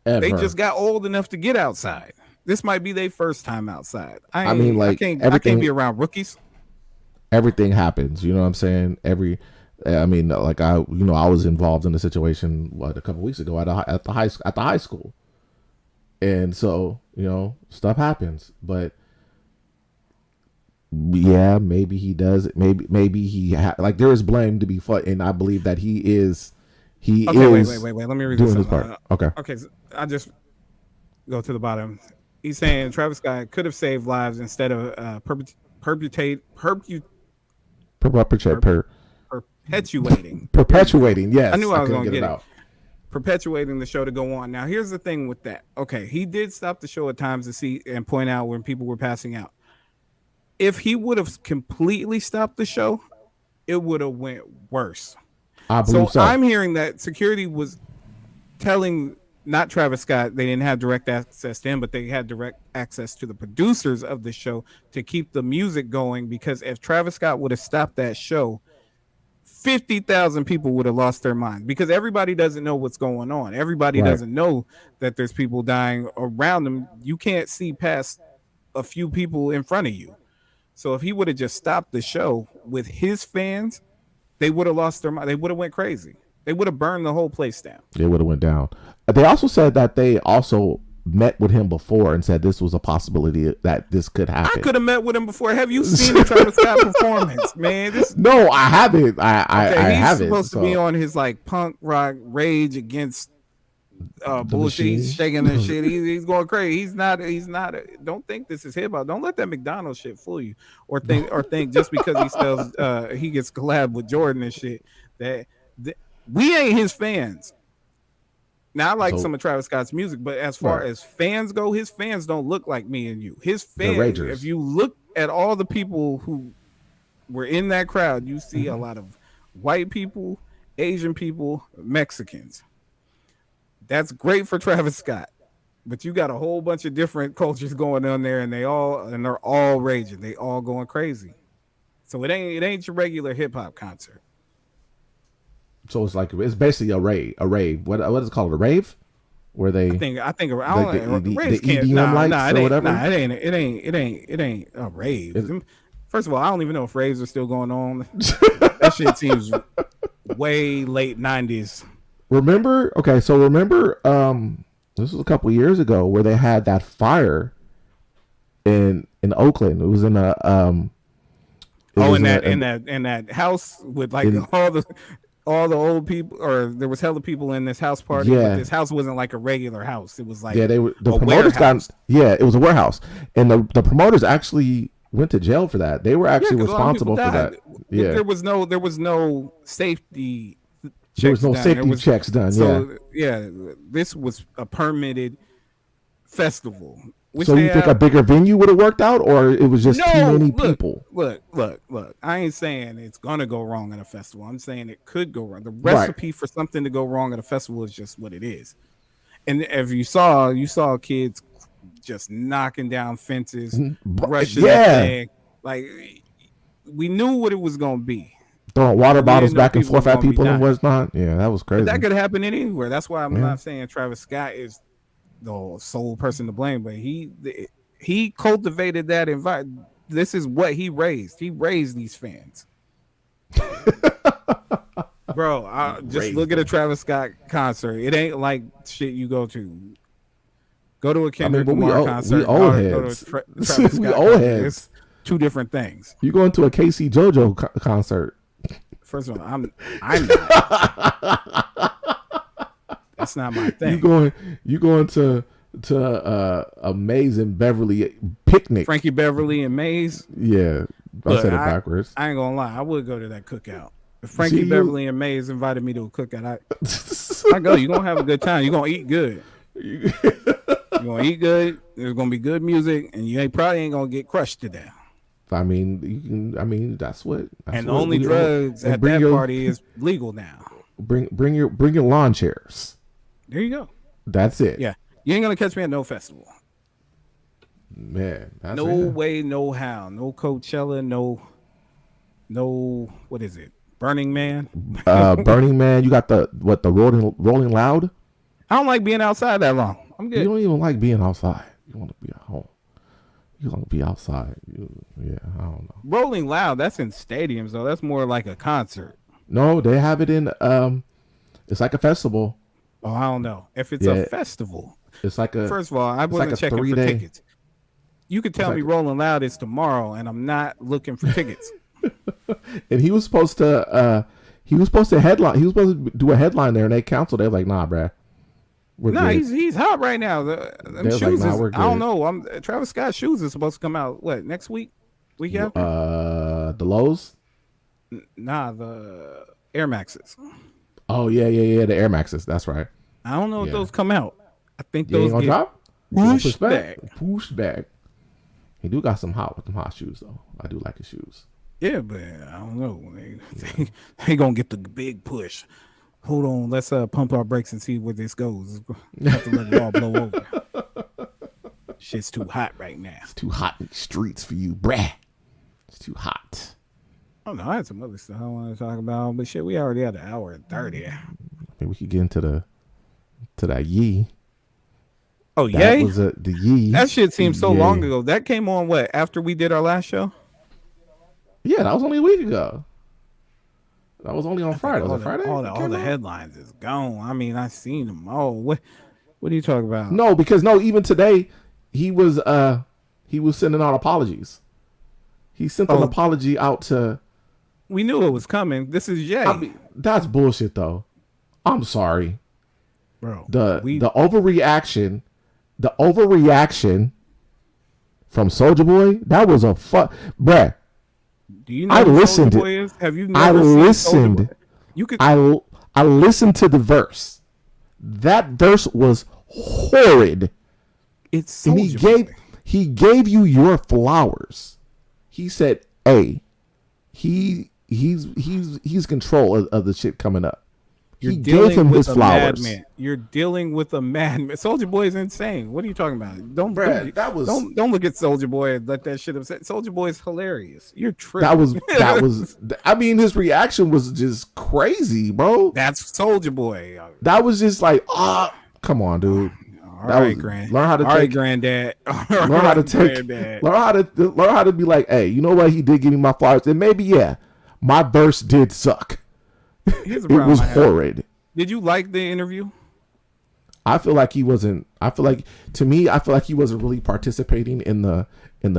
They just got old enough to get outside. This might be their first time outside. I can't be around rookies. Everything happens. You know what I'm saying? I was involved in a situation a couple weeks ago at the high school, and so stuff happens. But yeah, maybe he does. Maybe he there is blame to be fought, and I believe that he is. Wait. Let me read this part. Okay. So I just go to the bottom. He's saying Travis Scott could have saved lives instead of Perpetuating. Yes, I knew I was couldn't going to get get it it. out. Perpetuating the show to go on. Now, here's the thing with that. Okay, he did stop the show at times to see and point out when people were passing out. If he would have completely stopped the show, it would have went worse. I believe so. I'm hearing that security was telling not Travis Scott, they didn't have direct access to him, but they had direct access to the producers of the show to keep the music going, because if Travis Scott would have stopped that show, 50,000 people would have lost their mind, because everybody doesn't know what's going on. Everybody doesn't know that there's people dying around them. You can't see past a few people in front of you. So if he would have just stopped the show with his fans, they would have lost their mind. They would have went crazy. They would have burned the whole place down. It would have went down. They also said that they also met with him before and said this was a possibility that this could happen. I could have met with him before. Have you seen the Travis Scott performance, man? No, I haven't. I haven't. He's supposed to be on his like punk rock rage against bullshit. He's shaking and shit. He's going crazy. He's not. Don't think this is hip hop. Don't let that McDonald's shit fool you, or think just because he sells he gets collab with Jordan and shit that we ain't his fans. Now I like some of Travis Scott's music, but as far as fans go, his fans don't look like me and you. His fans, if you look at all the people who were in that crowd, you see a lot of white people, Asian people, Mexicans. That's great for Travis Scott, but you got a whole bunch of different cultures going on there, and they're all raging. They all going crazy. So it ain't your regular hip hop concert. So it's basically a rave. What is it called? A rave? Where they? I think the EDM lights or whatever. It ain't a rave. First of all, I don't even know if raves are still going on. That shit seems way late 90s. Remember? Okay, so remember, this was a couple years ago where they had that fire in Oakland. It was in a in that house with like all the old people, or there was hella people in this house party. Yeah. But this house wasn't like a regular house. It was like the promoters it was a warehouse, and the promoters actually went to jail for that. They were actually responsible for that. Yeah, there was no safety. There was no safety checks done. So this was a permitted festival. So you think a bigger venue would have worked out, or it was just too many people? Look. I ain't saying it's gonna go wrong at a festival. I'm saying it could go wrong. The recipe for something to go wrong at a festival is just what it is. And if you saw kids just knocking down fences, rushing that thing. Like, we knew what it was gonna be. Throwing water bottles back and forth at people and whatnot. Yeah, that was crazy. But that could happen anywhere. That's why I'm not saying Travis Scott is the sole person to blame, but he cultivated that environment. This is what he raised. He raised these fans. Bro, just look at a Travis Scott concert. It ain't like shit you go to. Go to a Kendrick Lamar concert. We old heads. Go to a Travis Scott old heads. It's two different things. You going to a KC JoJo concert? First of all, I'm not. That's not my thing. You going to a Maze and Beverly picnic? Frankie Beverly and Maze. Yeah, I said it backwards. I ain't gonna lie. I would go to that cookout. If Frankie Beverly and Maze invited me to a cookout, I go. You're gonna have a good time. You're gonna eat good. You're gonna eat good. There's gonna be good music, and you probably ain't gonna get crushed to death. I mean, that's what. And the only drugs at that party is legal now. Bring your lawn chairs. There you go. That's it. Yeah, you ain't gonna catch me at no festival. Man, no way, no how, no Coachella, no. What is it? Burning Man. Burning Man. You got the Rolling Loud. I don't like being outside that long. I'm good. You don't even like being outside. You want to be at home. You want to be outside. I don't know. Rolling Loud. That's in stadiums though. That's more like a concert. No, they have it in. It's like a festival. Oh, I don't know if it's a festival. It's like a. First of all, I wasn't checking for tickets. You could tell me Rolling Loud is tomorrow, and I'm not looking for tickets. And he was supposed to headline. He was supposed to do a headline there, and they canceled. They were like, "Nah, bruh. He's hot right now. Them shoes I don't know. Travis Scott's shoes is supposed to come out next week? Week after? The Lowe's? Nah, the Air Maxes. Oh yeah. The Air Maxes. That's right. I don't know if Yeah. those come out. I think You ain't those gonna get drop. You gonna push pushed back. Pushed back. He do got some hot with them hot shoes though. I do like his shoes. Yeah, but I don't know. They gonna get the big push. Hold on, let's pump our brakes and see where this goes. Have to let it all blow over. Shit's too hot right now. It's too hot in the streets for you, bruh. It's too hot. I don't know. I had some other stuff I want to talk about, but shit, we already had an hour and 30. Maybe we could get into that Yee. Oh, That yay! was the Yee. That shit seems so Yay. long ago. That came on what, after we did our last show? Yeah, that was only a week ago. That was only on Friday. Was all it Friday? All it the came out? headlines is gone. I mean, I seen them all. What are you talking about? No, because even today he was sending out apologies. He sent an apology out to. We knew it was coming. This is Jay. I mean, that's bullshit though. I'm sorry. Bro. The overreaction from Soulja Boy, that was a bruh. Do you know I who listened. Soulja Boy is? Have you I never seen listened. Soulja Boy? You could. I listened to the verse. That verse was horrid. It's And Soulja Boy. he gave you your flowers. He said, "Hey, he's control of the shit coming up." You're He gave him his flowers. Madman. You're dealing with a madman. Soulja Boy is insane. What are you talking about? Don't look at Soulja Boy and let that shit upset. Soulja Boy is hilarious. You're tripping. That was. I mean, his reaction was just crazy, bro. That's Soulja Boy. That was just like, come on, dude. All right, Granddad. Learn how to learn how to be like, hey, you know what? He did give me my flowers, and maybe my verse did suck. Here's the It problem was I have. horrid. Did you like the interview? I feel like he wasn't. I feel like he wasn't really participating in the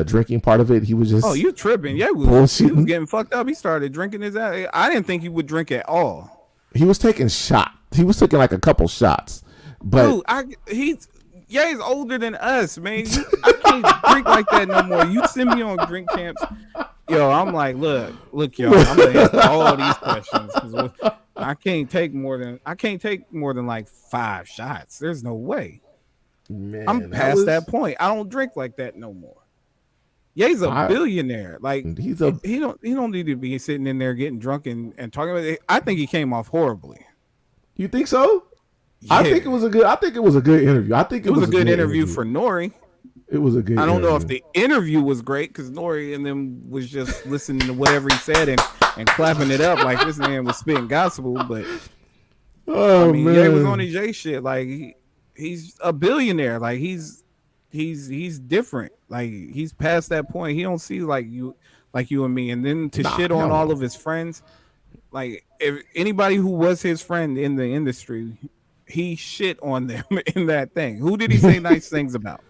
drinking part of it. He was just. Oh, you tripping? Yeah, he was getting fucked up. He started drinking his ass. I didn't think he would drink at all. He was taking shots. He was taking like a couple shots, but dude, he's older than us, man. I can't drink like that no more. You send me on drink camps, yo. I'm like, look, yo. I'm gonna answer all these questions because I can't take more than like 5 shots. There's no way. Man, I'm past that point. I don't drink like that no more. Ye's a billionaire. Like he don't need to be sitting in there getting drunk and talking about it. I think he came off horribly. You think so? Yeah. I think it was a good interview. I think it was a good interview for Nori. It was a good. I don't know if the interview was great because Nori and them was just listening to whatever he said and clapping it up like this man was spitting gospel. But I mean, Ye was on his J shit. Like he's a billionaire. Like he's different. Like he's past that point. He don't see like you and me. And then to shit on all of his friends. Like if anybody who was his friend in the industry, he shit on them in that thing. Who did he say nice things about?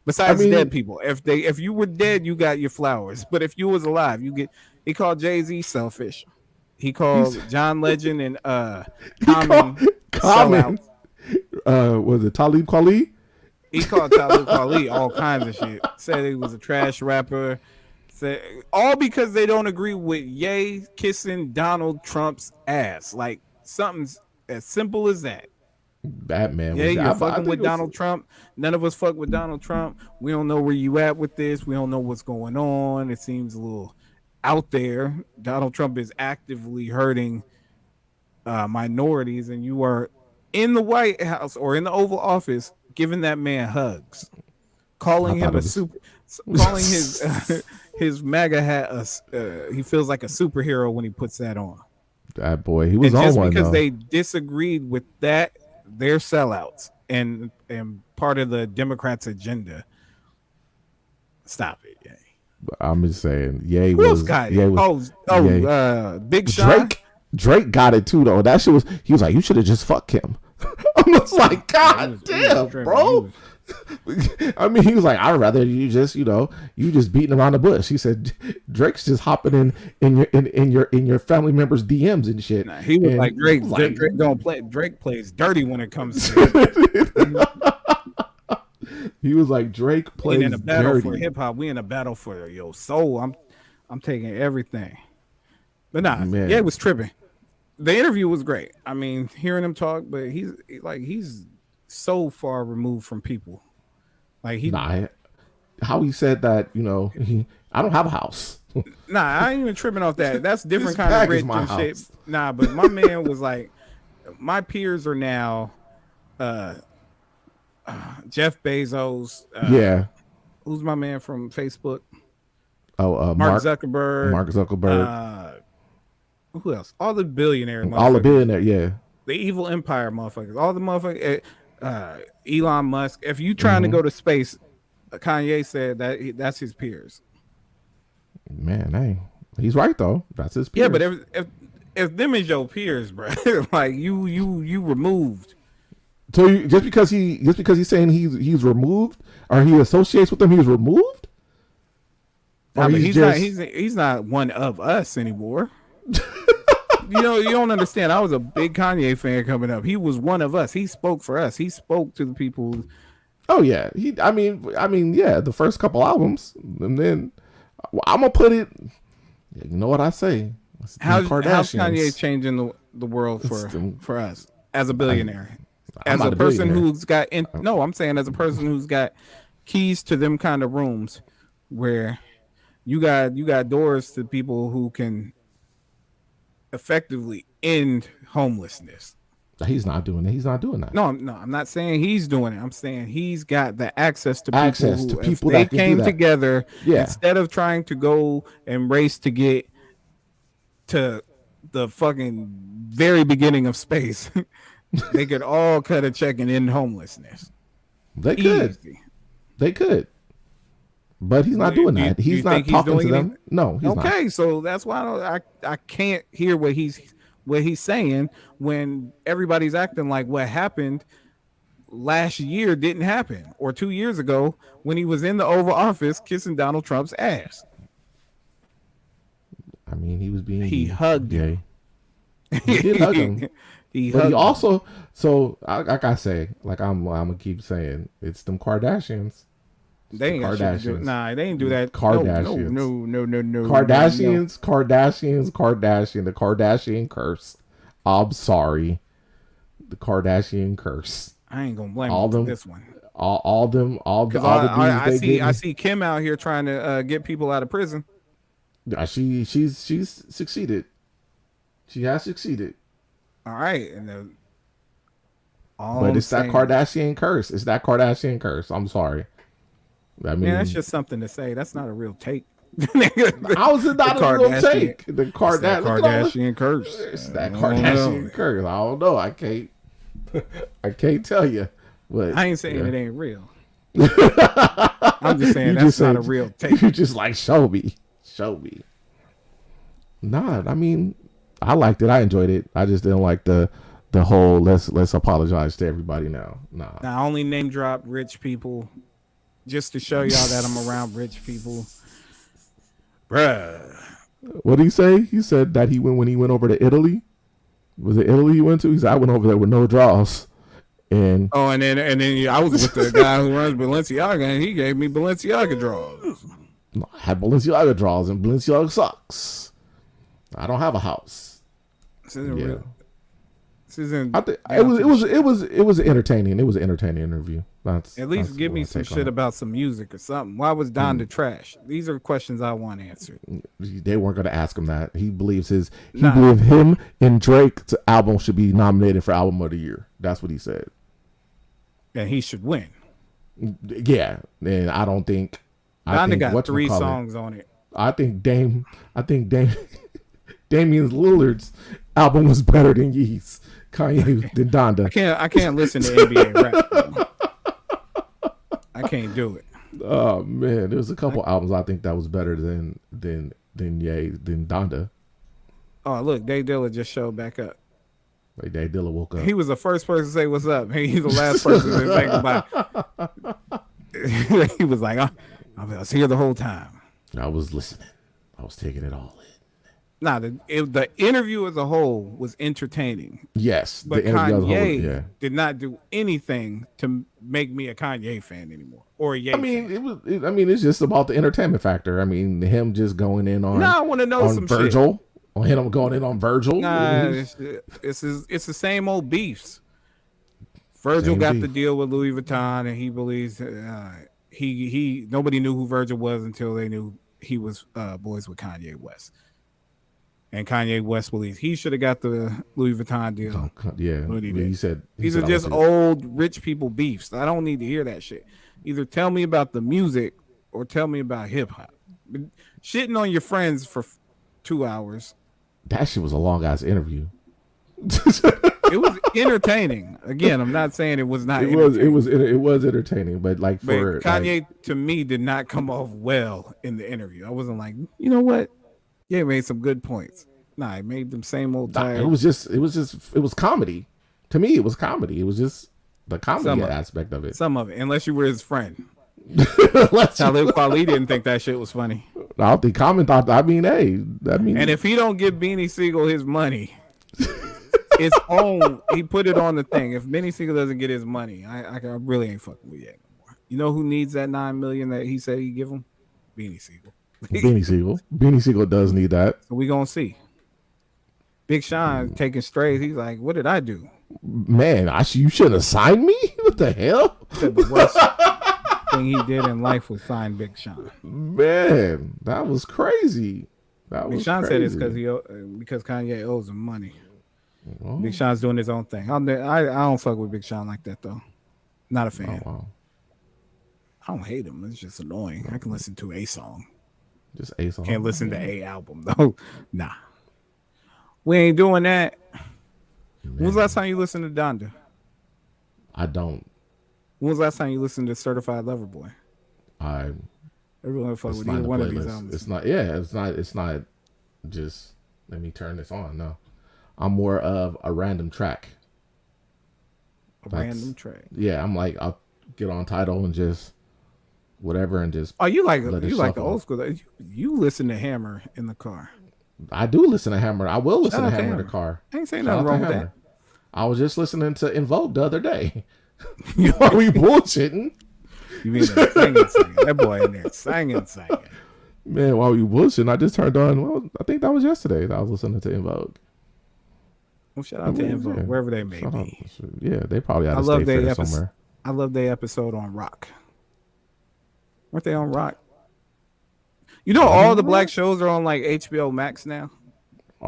Besides dead people. If you were dead, you got your flowers. But if you was alive, he called Jay-Z selfish. He called John Legend and Common. Was it Talib Kweli? He called Talib Kweli all kinds of shit. Said he was a trash rapper. Said all because they don't agree with Ye kissing Donald Trump's ass. Like something as simple as that. Batman. Yeah, you're fucking with Donald Trump. None of us fuck with Donald Trump. We don't know where you at with this. We don't know what's going on. It seems a little out there. Donald Trump is actively hurting minorities, and you are in the White House or in the Oval Office giving that man hugs, calling him calling his MAGA hat. He feels like a superhero when he puts that on. That boy, he was and on just one because though. they disagreed with that. They're sellouts and part of the Democrats' agenda. Stop it, Ye. I'm just saying, Ye Who was. else got Ye it? was Big Sean. Drake got it too though. That shit was. He was like, you should have just fucked him. I was like, God damn, bro. I mean, he was like, I'd rather you just beating around the bush. He said, Drake's just hopping in your family members' DMs and shit. Nah, he was like Drake. Drake don't play. Drake plays dirty when it comes to. He was like, Drake plays in a battle dirty. for hip hop. We in a battle for your soul. I'm taking everything. But nah, Man. yeah, it was tripping. The interview was great. I mean, hearing him talk, but he's so far removed from people. Like he, Nah, how he said that, I don't have a house. nah, I ain't even tripping off that. That's different This kind of bag is rich my and shit. house. Nah, but my man was like, my peers are now, uh, Jeff Bezos. Yeah. Who's my man from Facebook? Oh, Mark Zuckerberg. Mark Zuckerberg. Who else? All the billionaire motherfuckers. All the billionaire, yeah. The evil empire motherfuckers. All the motherfuckers. Elon Musk. If you trying to go to space, Kanye said that's his peers. Man, hey, he's right though. That's his peers. Yeah, but if them is your peers, bro, like you removed. So just because he's saying he's removed, or he associates with them, he's removed. I mean, he's not one of us anymore. You don't understand. I was a big Kanye fan coming up. He was one of us. He spoke for us. He spoke to the people. Oh yeah, I mean, yeah. The first couple albums, and then I'm gonna put it. You know what I say? How's Kanye changing the world for us as a billionaire? As a person who's got I'm saying as a person who's got keys to them kind of rooms where you got doors to people who can effectively end homelessness. He's not doing it. He's not doing that. No, I'm not saying he's doing it. I'm saying he's got the access to people they that came together. Yeah. Instead of trying to go and race to get to the fucking very beginning of space, they could all cut a check and end homelessness. They could. Easy. They could. But he's not doing that. He's not talking to them. No, he's not. Okay, so that's why I can't hear what he's saying when everybody's acting like what happened last year didn't happen, or 2 years ago when he was in the Oval Office kissing Donald Trump's ass. I mean, he hugged him. He did hug him. He also, so like I say, like I'm gonna keep saying, it's them Kardashians. They ain't Kardashians. Nah, they ain't do that. Kardashians. No. Kardashian. The Kardashian curse. I'm sorry. The Kardashian curse. I ain't gonna blame them for this one. I see Kim out here trying to get people out of prison. She's succeeded. She has succeeded. All right, but it's that Kardashian curse. It's that Kardashian curse. I'm sorry. I mean, that's just something to say. That's not a real take. How is it not a real take? The Kardashian curse. It's that Kardashian curse. I don't know. I can't tell you. But I ain't saying it ain't real. I'm just saying that's not a real take. You just like show me. Nah, I mean, I liked it. I enjoyed it. I just didn't like the whole let's apologize to everybody now. Nah. I only name drop rich people just to show y'all that I'm around rich people. Bruh. What did he say? He said that when he went over to Italy. Was it Italy he went to? He said, I went over there with no draws. And then I was with the guy who runs Balenciaga, and he gave me Balenciaga draws. I had Balenciaga draws and Balenciaga socks. I don't have a house. This isn't real. This isn't. I think it was entertaining. It was an entertaining interview. At least give me some shit about some music or something. Why was Donda trash? These are questions I want answered. They weren't going to ask him that. He believes him and Drake's album should be nominated for album of the year. That's what he said. And he should win. Yeah, and I don't think Donda got 3 songs on it. I think Damian Lillard's album was better than Yee's. Kanye than Donda. I can't listen to NBA rap. I can't do it. Oh man, there's a couple albums I think that was better than Donda. Oh look, Dave Dilla just showed back up. Like Dave Dilla woke up. He was the first person to say what's up. He's the last person to say goodbye. He was like, I was here the whole time. I was listening. I was taking it all in. Nah, the interview as a whole was entertaining. Yes, but Kanye did not do anything to make me a Kanye fan anymore or a Ye fan. It's just about the entertainment factor. I mean, him just going in on. No, I want to know some Virgil. shit. On him going in on Virgil. Nah, it's the same old beefs. Virgil Same got the beef. deal with Louis Vuitton, and he believes he nobody knew who Virgil was until they knew he was boys with Kanye West. And Kanye West believes he should have got the Louis Vuitton deal. Yeah, What he he did. said These are I just want old rich people beefs. I don't need to hear that shit. Either tell me about the music or tell me about hip hop. Shitting on your friends for 2 hours. that shit was a long ass interview. It was entertaining. Again, I'm not saying it was not. It was entertaining, but like for But Kanye to me did not come off well in the interview. I wasn't like, you know what? Yeah, he made some good points. Nah, he made them same old tired. it was comedy. To me, it was comedy. It was just the comedy aspect of it. Some of it, unless you were his friend. Let's Talib Kweli didn't think that shit was funny. I don't think Common thought. I mean, hey, And if he don't give Beanie Siegel his money, it's on. He put it on the thing. If Beanie Siegel doesn't get his money, I really ain't fucking with you anymore. You know who needs that $9 million that he said he give him? Beanie Siegel. Beanie Siegel does need that. So we gonna see. Big Sean taking strays. He's like, "What did I do?" Man, you shouldn't have signed me. What the hell? Said the worst thing he did in life was sign Big Sean. Man, that was crazy. Big Sean said it's because Kanye owes him money. Oh. Big Sean's doing his own thing. I don't fuck with Big Sean like that though. Not a fan. Oh, wow. I don't hate him. It's just annoying. I can listen to a song. Just a song. Can't listen to a album though. Nah. We ain't doing that. Man. When was the last time you listened to Donda? I don't. When was the last time you listened to Certified Lover Boy? Everyone fuck with either one of these albums. It's not. Yeah, it's not. It's not. Just let me turn this on. No, I'm more of a random track. Random track. Yeah, I'm like I'll get on Tidal and just whatever and just. Oh, you like the old school? You listen to Hammer in the car. I do listen to Hammer. I will listen to Hammer in the car. I ain't saying nothing wrong with that. I was just listening to In Vogue the other day. Are we bullshitting? You mean singing? That boy in there singing. Man, while we bullshitting, I just turned on. Well, I think that was yesterday that I was listening to In Vogue. Well, shout out to In Vogue, wherever they may be. Yeah, they probably out of state fair somewhere. I love their episode on Rock. Weren't they on Rock? You know, all the black shows are on like HBO Max now.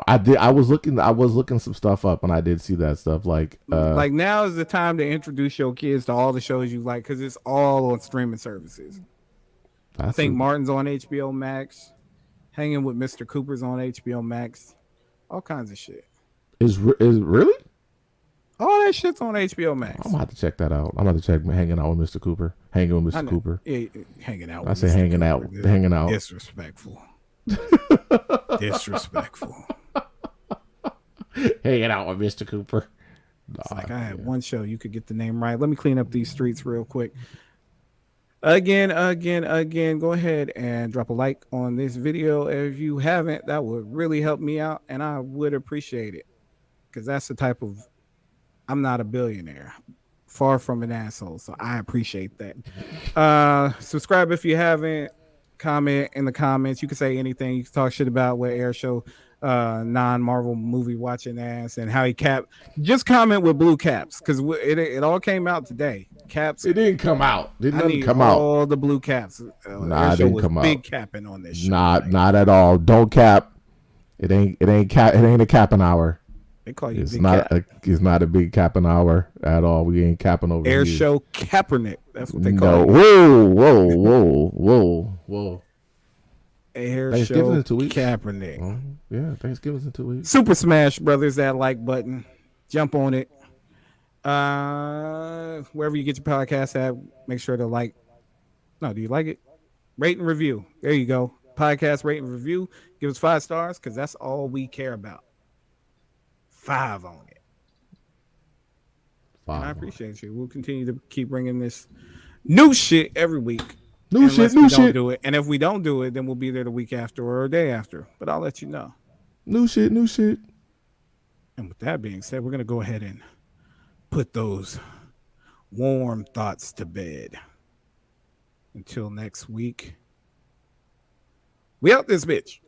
I did. I was looking some stuff up, and I did see that stuff. Like now is the time to introduce your kids to all the shows you like because it's all on streaming services. I think Martin's on HBO Max. Hanging with Mr. Cooper's on HBO Max. All kinds of shit. Is really? All that shit's on HBO Max. I'm gonna have to check that out. I'm gonna have to check Hanging Out with Mr. Cooper. Hanging with Mr. Cooper. Yeah, hanging out. I say Mr. hanging Cooper. Out. Hanging out. Disrespectful. Disrespectful. Hanging out with Mr. Cooper. It's like I had one show. You could get the name right. Let me clean up these streets real quick. Again. Go ahead and drop a like on this video. If you haven't, that would really help me out, and I would appreciate it. Because that's the type of... I'm not a billionaire. Far from an asshole, so I appreciate that. Subscribe if you haven't. Comment in the comments. You can say anything. You can talk shit about what Air Show non-Marvel movie watching ass and how he capped. Just comment with blue caps because it all came out today. Caps. It didn't come out. Didn't come out. All the blue caps. Nah, it didn't come out. Big capping on this show. Not at all. Don't cap. It ain't a capping hour. They call you it's big not cap. It's not a big capping hour at all. We ain't capping over Air here. Show Kaepernick. That's what they call it. Whoa. Air Show in 2 weeks. Kaepernick. Yeah, Thanksgiving's in 2 weeks. Super Smash Brothers, that like button. Jump on it. Wherever you get your podcast at, make sure to like. No, do you like it? Rate and review. There you go. Podcast rate and review. Give us 5 stars because that's all we care about. 5 on it. 5. And I appreciate you. We'll continue to keep bringing this new shit every week. New shit. Do it. And if we don't do it, then we'll be there the week after or a day after. But I'll let you know. New shit. And with that being said, we're going to go ahead and put those warm thoughts to bed. Until next week. We out this bitch.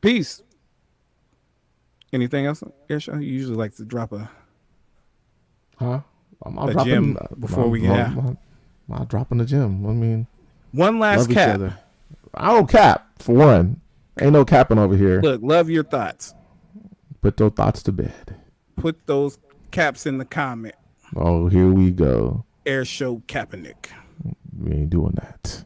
Peace. Anything else, Airshow? You usually like to drop Huh? I'm a dropping gem before we get out. I'm dropping the gym. I mean, One last love each cap. other. I don't cap for one. Ain't no capping over here. Look, love your thoughts. Put those thoughts to bed. Put those caps in the comment. Oh, here we go. Air Show Kaepernick. We ain't doing that.